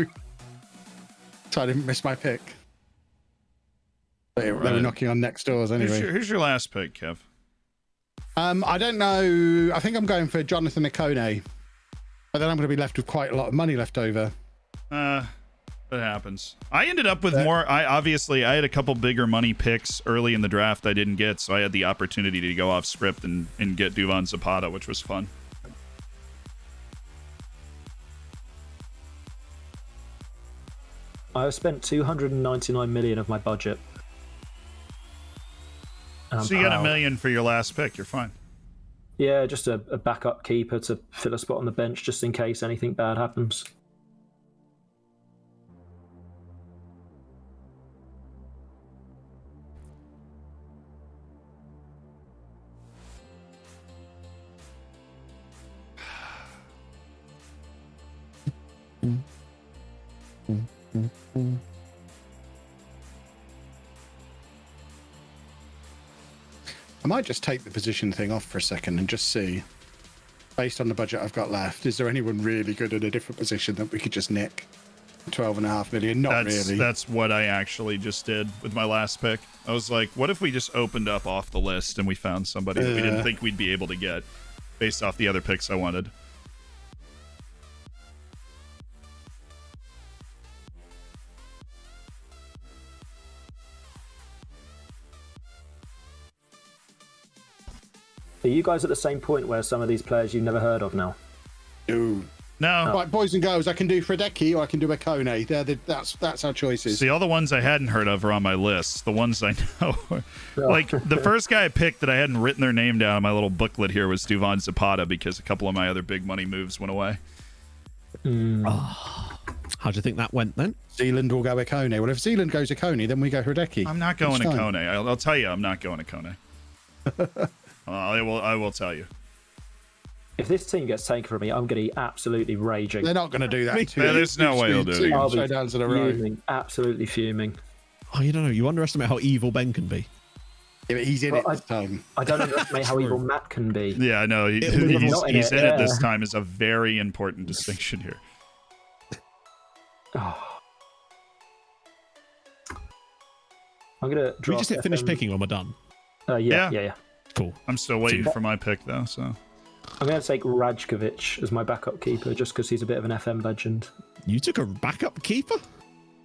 So I didn't miss my pick. They were knocking on next doors anyway. Who's your last pick, Kev? I don't know. I think I'm going for Jonathan Ikone. But then I'm going to be left with quite a lot of money left over. That happens. I ended up with more. I had a couple bigger money picks early in the draft I didn't get, so I had the opportunity to go off script and get Duvan Zapata, which was fun. I have spent 299 million of my budget. So you got $1 million for your last pick. You're fine. Yeah, just a backup keeper to fill a spot on the bench just in case anything bad happens. I might just take the position thing off for a second and just see, based on the budget I've got left, is there anyone really good in a different position that we could just nick? 12.5 million? Not really. That's what I actually just did with my last pick. I was like, what if we just opened up off the list and we found somebody that we didn't think we'd be able to get based off the other picks I wanted? Are you guys at the same point where some of these players you've never heard of now? No. No. Right, boys and girls, I can do Fredecki or I can do a Kone. That's our choices. See, all the ones I hadn't heard of are on my list. The ones I know. Like, the first guy I picked that I hadn't written their name down on my little booklet here was Duvan Zapata because a couple of my other big money moves went away. How do you think that went then? Zealand will go a Kone. Well, if Zealand goes a Kone, then we go Fredecki. I'm not going to Kone. I'll tell you, I'm not going to Kone. I will tell you. If this team gets taken from me, I'm going to be absolutely raging. They're not going to do that to Yeah, there's no way he'll do it. I'll be Showdowns in a row. fuming, absolutely fuming. Oh, you don't know. You underestimate how evil Ben can be. Yeah, but he's in it this time. I don't underestimate how evil Matt can be. Yeah, I know. He's in it this time is a very important distinction here. Oh. I'm going to We just hit finish picking when we're done. Yeah. Cool. I'm still waiting for my pick, though, so... I'm going to take Rajkovic as my backup keeper just because he's a bit of an FM legend. You took a backup keeper?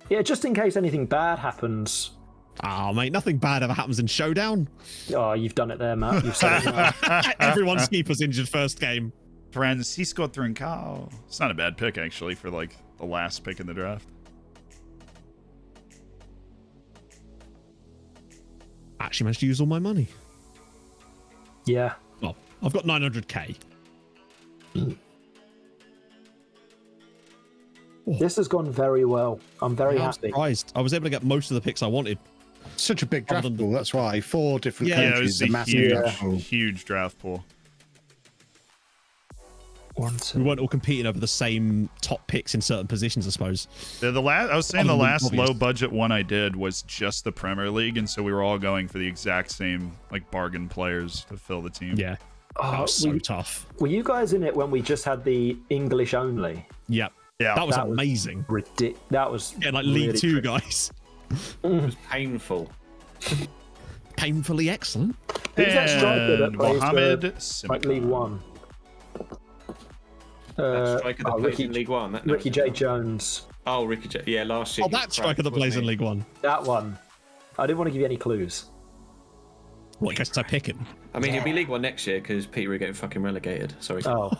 Yeah, just in case anything bad happens. Oh, mate, nothing bad ever happens in Showdown. Oh, you've done it there, Matt. You've said it now. Everyone's keeper's injured first game. Francisco Trincao. It's not a bad pick, actually, for, like, the last pick in the draft. Actually managed to use all my money. Yeah. Well, I've got 900k. This has gone very well. I'm very I'm happy. surprised. I was able to get most of the picks I wanted. Such a big draft pool, that's why. 4 different Yeah, it countries, was a massive draft pool. huge draft pool. We weren't all competing over the same top picks in certain positions, I suppose. I was saying the last obvious. low budget one I did was just the Premier League, and so we were all going for the exact same like bargain players to fill the team. Yeah, that was so tough. Were you guys in it when we just had the English only? Yep. Yeah, that was amazing. That was like really League Two tricky. guys. It was painful. Painfully excellent. Who's that striker that plays Mohamed like League One? That striker that plays in League One. Ricky J. Jones. Oh, Ricky J. Yeah, last year. Oh, that striker that plays in League One. That one. I didn't want to give you any clues. What, in case I pick him? I mean, he'll be League One next year because Peter are getting fucking relegated. Sorry. Oh.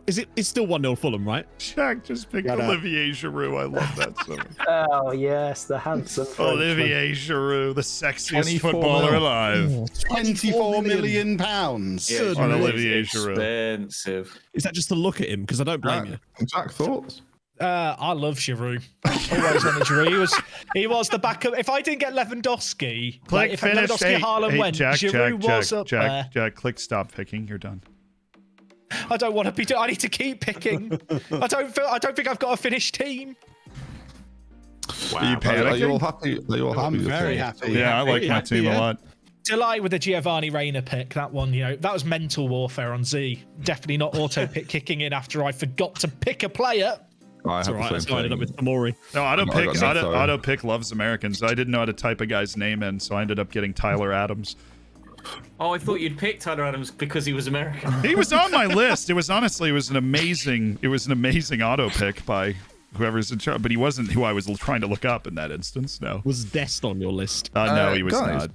It's still 1-0 Fulham, right? Jack just picked Olivier Giroud. I love that so much. Oh, yes, the handsome Frenchman. Olivier Giroud, the sexiest footballer alive. 24 million pounds. Yeah, on Olivier Giroud. Expensive. Is that just to look at him? Because I don't blame you. Jack, thoughts? I love Giroud. Always wanted Giroud. He was the backup. If I didn't get Lewandowski, if Lewandowski and Haaland went, Giroud was up there. Jack, click stop picking. You're done. I don't want to be. I need to keep picking. I don't think I've got a finished team. Wow. Are you panicking? Are you all happy? I'm very happy. Yeah, I like my team a lot. Delight with the Giovanni Reina pick. That one, that was mental warfare on Z. Definitely not auto pick kicking in after I forgot to pick a player. It's all right. I ended up with Tamori. No, auto pick loves Americans. I didn't know how to type a guy's name in, so I ended up getting Tyler Adams. Oh, I thought you'd pick Tyler Adams because he was American. He was on my list. It was an amazing auto pick by whoever's in charge, but he wasn't who I was trying to look up in that instance. No. Was Dest on your list? No, he was not.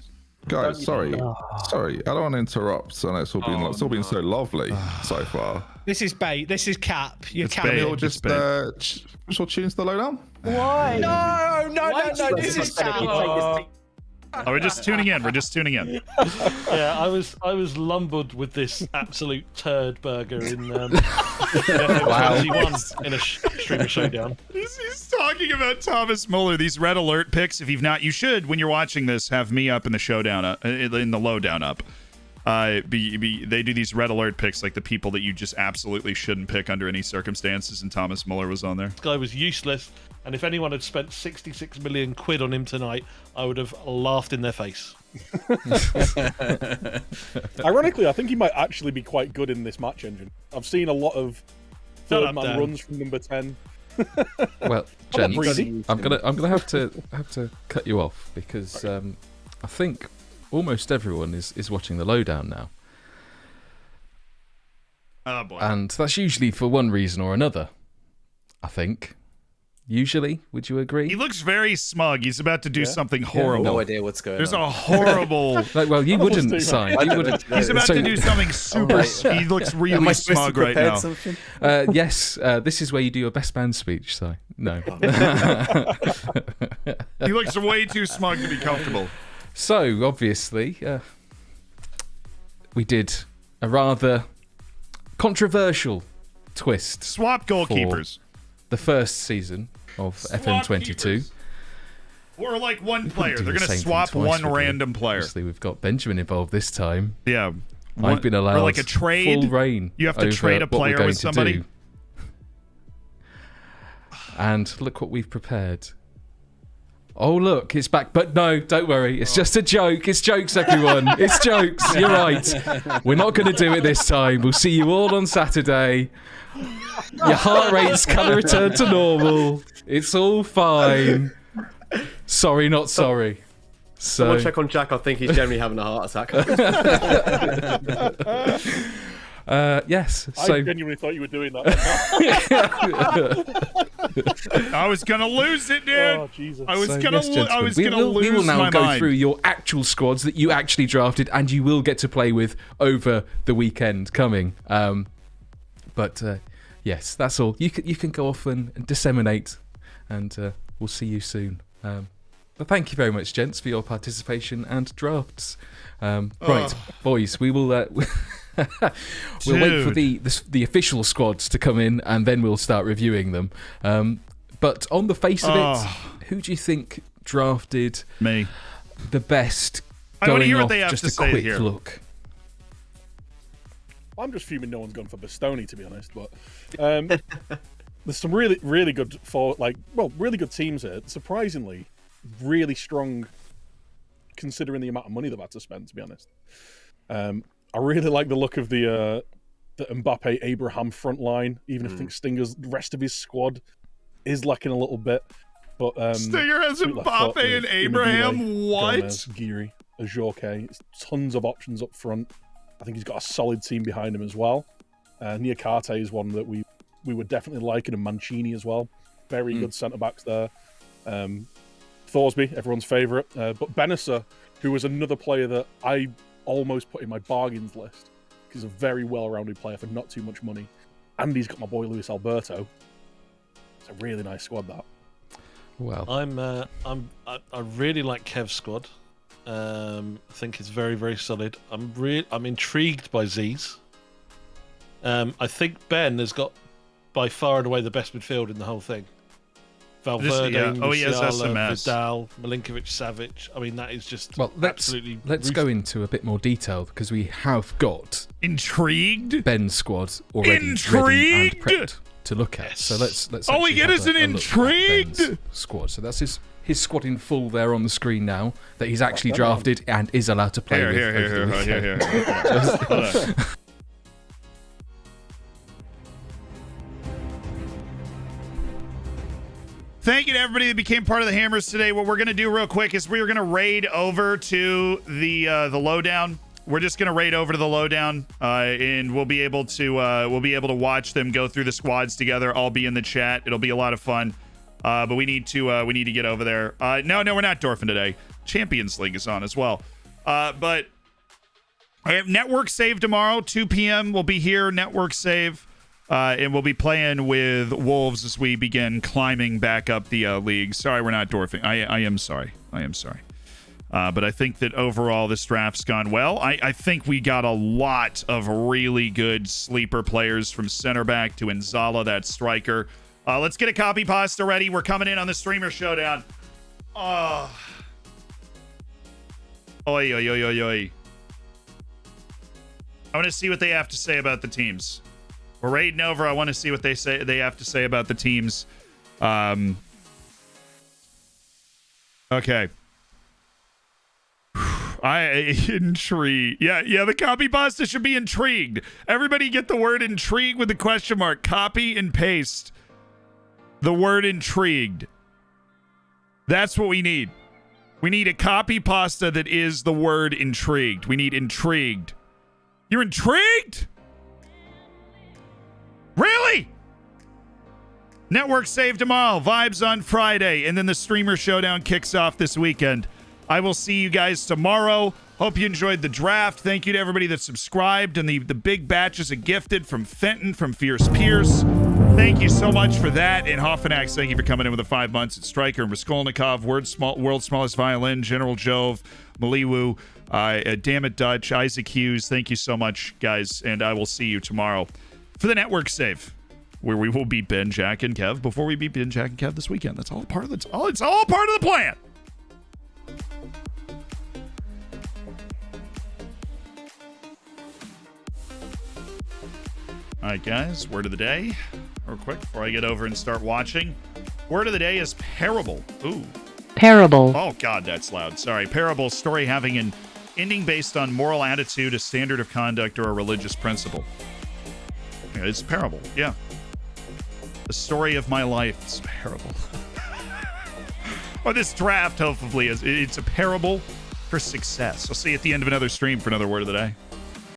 Guys, sorry. I don't want to interrupt. I know it's all been so lovely so far. This is bait. This is cap. You're bait. capping. We'll just tunes the lowdown. Why? No. This is cap. Oh, we're just tuning in. We're just tuning in. Yeah, I was lumbered with this absolute turd burger in FM21 in a streamer showdown. He's talking about Thomas Muller. These red alert picks. If you've not, you should, when you're watching this, have me up in the showdown, in the lowdown up. They do these red alert picks, like the people that you just absolutely shouldn't pick under any circumstances, and Thomas Muller was on there. This guy was useless, and if anyone had spent 66 million quid on him tonight, I would have laughed in their face. Ironically, I think he might actually be quite good in this match engine. I've seen a lot of third-man runs from number 10. Well, gents, I'm gonna have to cut you off because I think almost everyone is watching the lowdown now. Oh boy! And that's usually for one reason or another. I think. Usually, would you agree? He looks very smug. He's about to do something horrible. No idea what's going on. There's a horrible. Well, you wouldn't sign. You wouldn't. He's about to do something super. He looks really smug right now. Yes, this is where you do your best man speech. So no. He looks way too smug to be comfortable. So obviously, we did a rather controversial twist. Swap goalkeepers. The first season of FM22. Or like one player. They're going to swap one random player. Obviously, we've got Benjamin involved this time. Yeah. I've been allowed or like a trade. Full reign. You have to trade a player with somebody. And look what we've prepared. Oh, look, it's back. But no, don't worry. It's just a joke. It's jokes, everyone. It's jokes. You're right. We're not going to do it this time. We'll see you all on Saturday. Your heart rate's going to return to normal. It's all fine. Sorry, not sorry. Someone check on Jack. I think he's generally having a heart attack. Yes. I genuinely thought you were doing that. I was gonna lose it, dude. Oh, Jesus. I was gonna lose my mind. We will now go through your actual squads that you actually drafted, and you will get to play with over the weekend coming. But yes, that's all. You can go off and disseminate, and we'll see you soon. But thank you very much, gents, for your participation and drafts. Right, boys, we will. We'll wait for the official squads to come in, and then we'll start reviewing them. But on the face of it, who do you think drafted me the best? I want to hear off what they have just to a say quick here. Look. I'm just fuming no one's gone for Bastoni, to be honest. But there's some really, really good really good teams here. Surprisingly, really strong, considering the amount of money they've had to spend. To be honest, I really like the look of the Mbappe Abraham front line. Even if I think Stinger's the rest of his squad is lacking a little bit. But Stinger has Mbappe and Abraham. What? Gomez, Giri, Ajorque. Tons of options up front. I think he's got a solid team behind him as well. Niakate is one that we were definitely liking, and Mancini as well. Very good centre backs there. Thorsby, everyone's favourite, but Benessa, who was another player that I almost put in my bargains list because he's a very well-rounded player for not too much money, and he's got my boy Luis Alberto. It's a really nice squad, that. Well, I really like Kev's squad. I think it's very, very solid. I'm intrigued by Z's. I think Ben has got by far and away the best midfield in the whole thing. Valverde, Musiala, Vidal, Milinkovic, Savic. I mean, that is just absolutely. Let's go into a bit more detail because we have got intrigued Ben's squad already ready and prepped to look at. So let's. All we get is an intrigued squad. So that's his squad in full there on the screen now that he's actually drafted and is allowed to play with. Here. Thank you to everybody that became part of the Hammers today. What we're going to do real quick is we're going to raid over to the lowdown. We're just going to raid over to the lowdown, and we'll be able to watch them go through the squads together. I'll be in the chat. It'll be a lot of fun. But we need to get over there. No, we're not Dorfin today. Champions League is on as well. But I have network save tomorrow, 2 p.m. We'll be here. Network save. And we'll be playing with Wolves as we begin climbing back up the league. Sorry, we're not Dorfing. I am sorry. But I think that overall this draft's gone well. I think we got a lot of really good sleeper players from center back to Inzala, that striker. Let's get a copy pasta ready. We're coming in on the Streamer Showdown. Oh. Oi, oi, oi, oi, oi. I want to see what they have to say about the teams. We're raiding over. I want to see what they have to say about the teams. Okay. Intrigued. Yeah, the copy pasta should be intrigued. Everybody get the word intrigued with the question mark. Copy and paste the word intrigued. That's what we need. We need a copy pasta that is the word intrigued. We need intrigued. You're intrigued? Really? Network save tomorrow, vibes on Friday, and then the Streamer Showdown kicks off this weekend. I will see you guys tomorrow. Hope you enjoyed the draft. Thank you to everybody that subscribed and the big batches of gifted from Fenton, from Fierce Pierce. Thank you so much for that. And Hoffenax, thank you for coming in with the 5 months. At Stryker and Raskolnikov, World's Smallest Violin, General Jove, Maliwu, Damn It Dutch, Isaac Hughes. Thank you so much, guys. And I will see you tomorrow for the network save, where we will beat Ben, Jack, and Kev before we beat Ben, Jack, and Kev this weekend. That's all part of it's all part of the plan. All right, guys, word of the day. Real quick, before I get over and start watching. Word of the day is parable. Ooh. Parable. Oh, God, that's loud. Sorry. Parable, story having an ending based on moral attitude, a standard of conduct, or a religious principle. Yeah, it's parable, yeah. The story of my life is parable. Or this draft, hopefully, it's a parable for success. I'll see you at the end of another stream for another word of the day.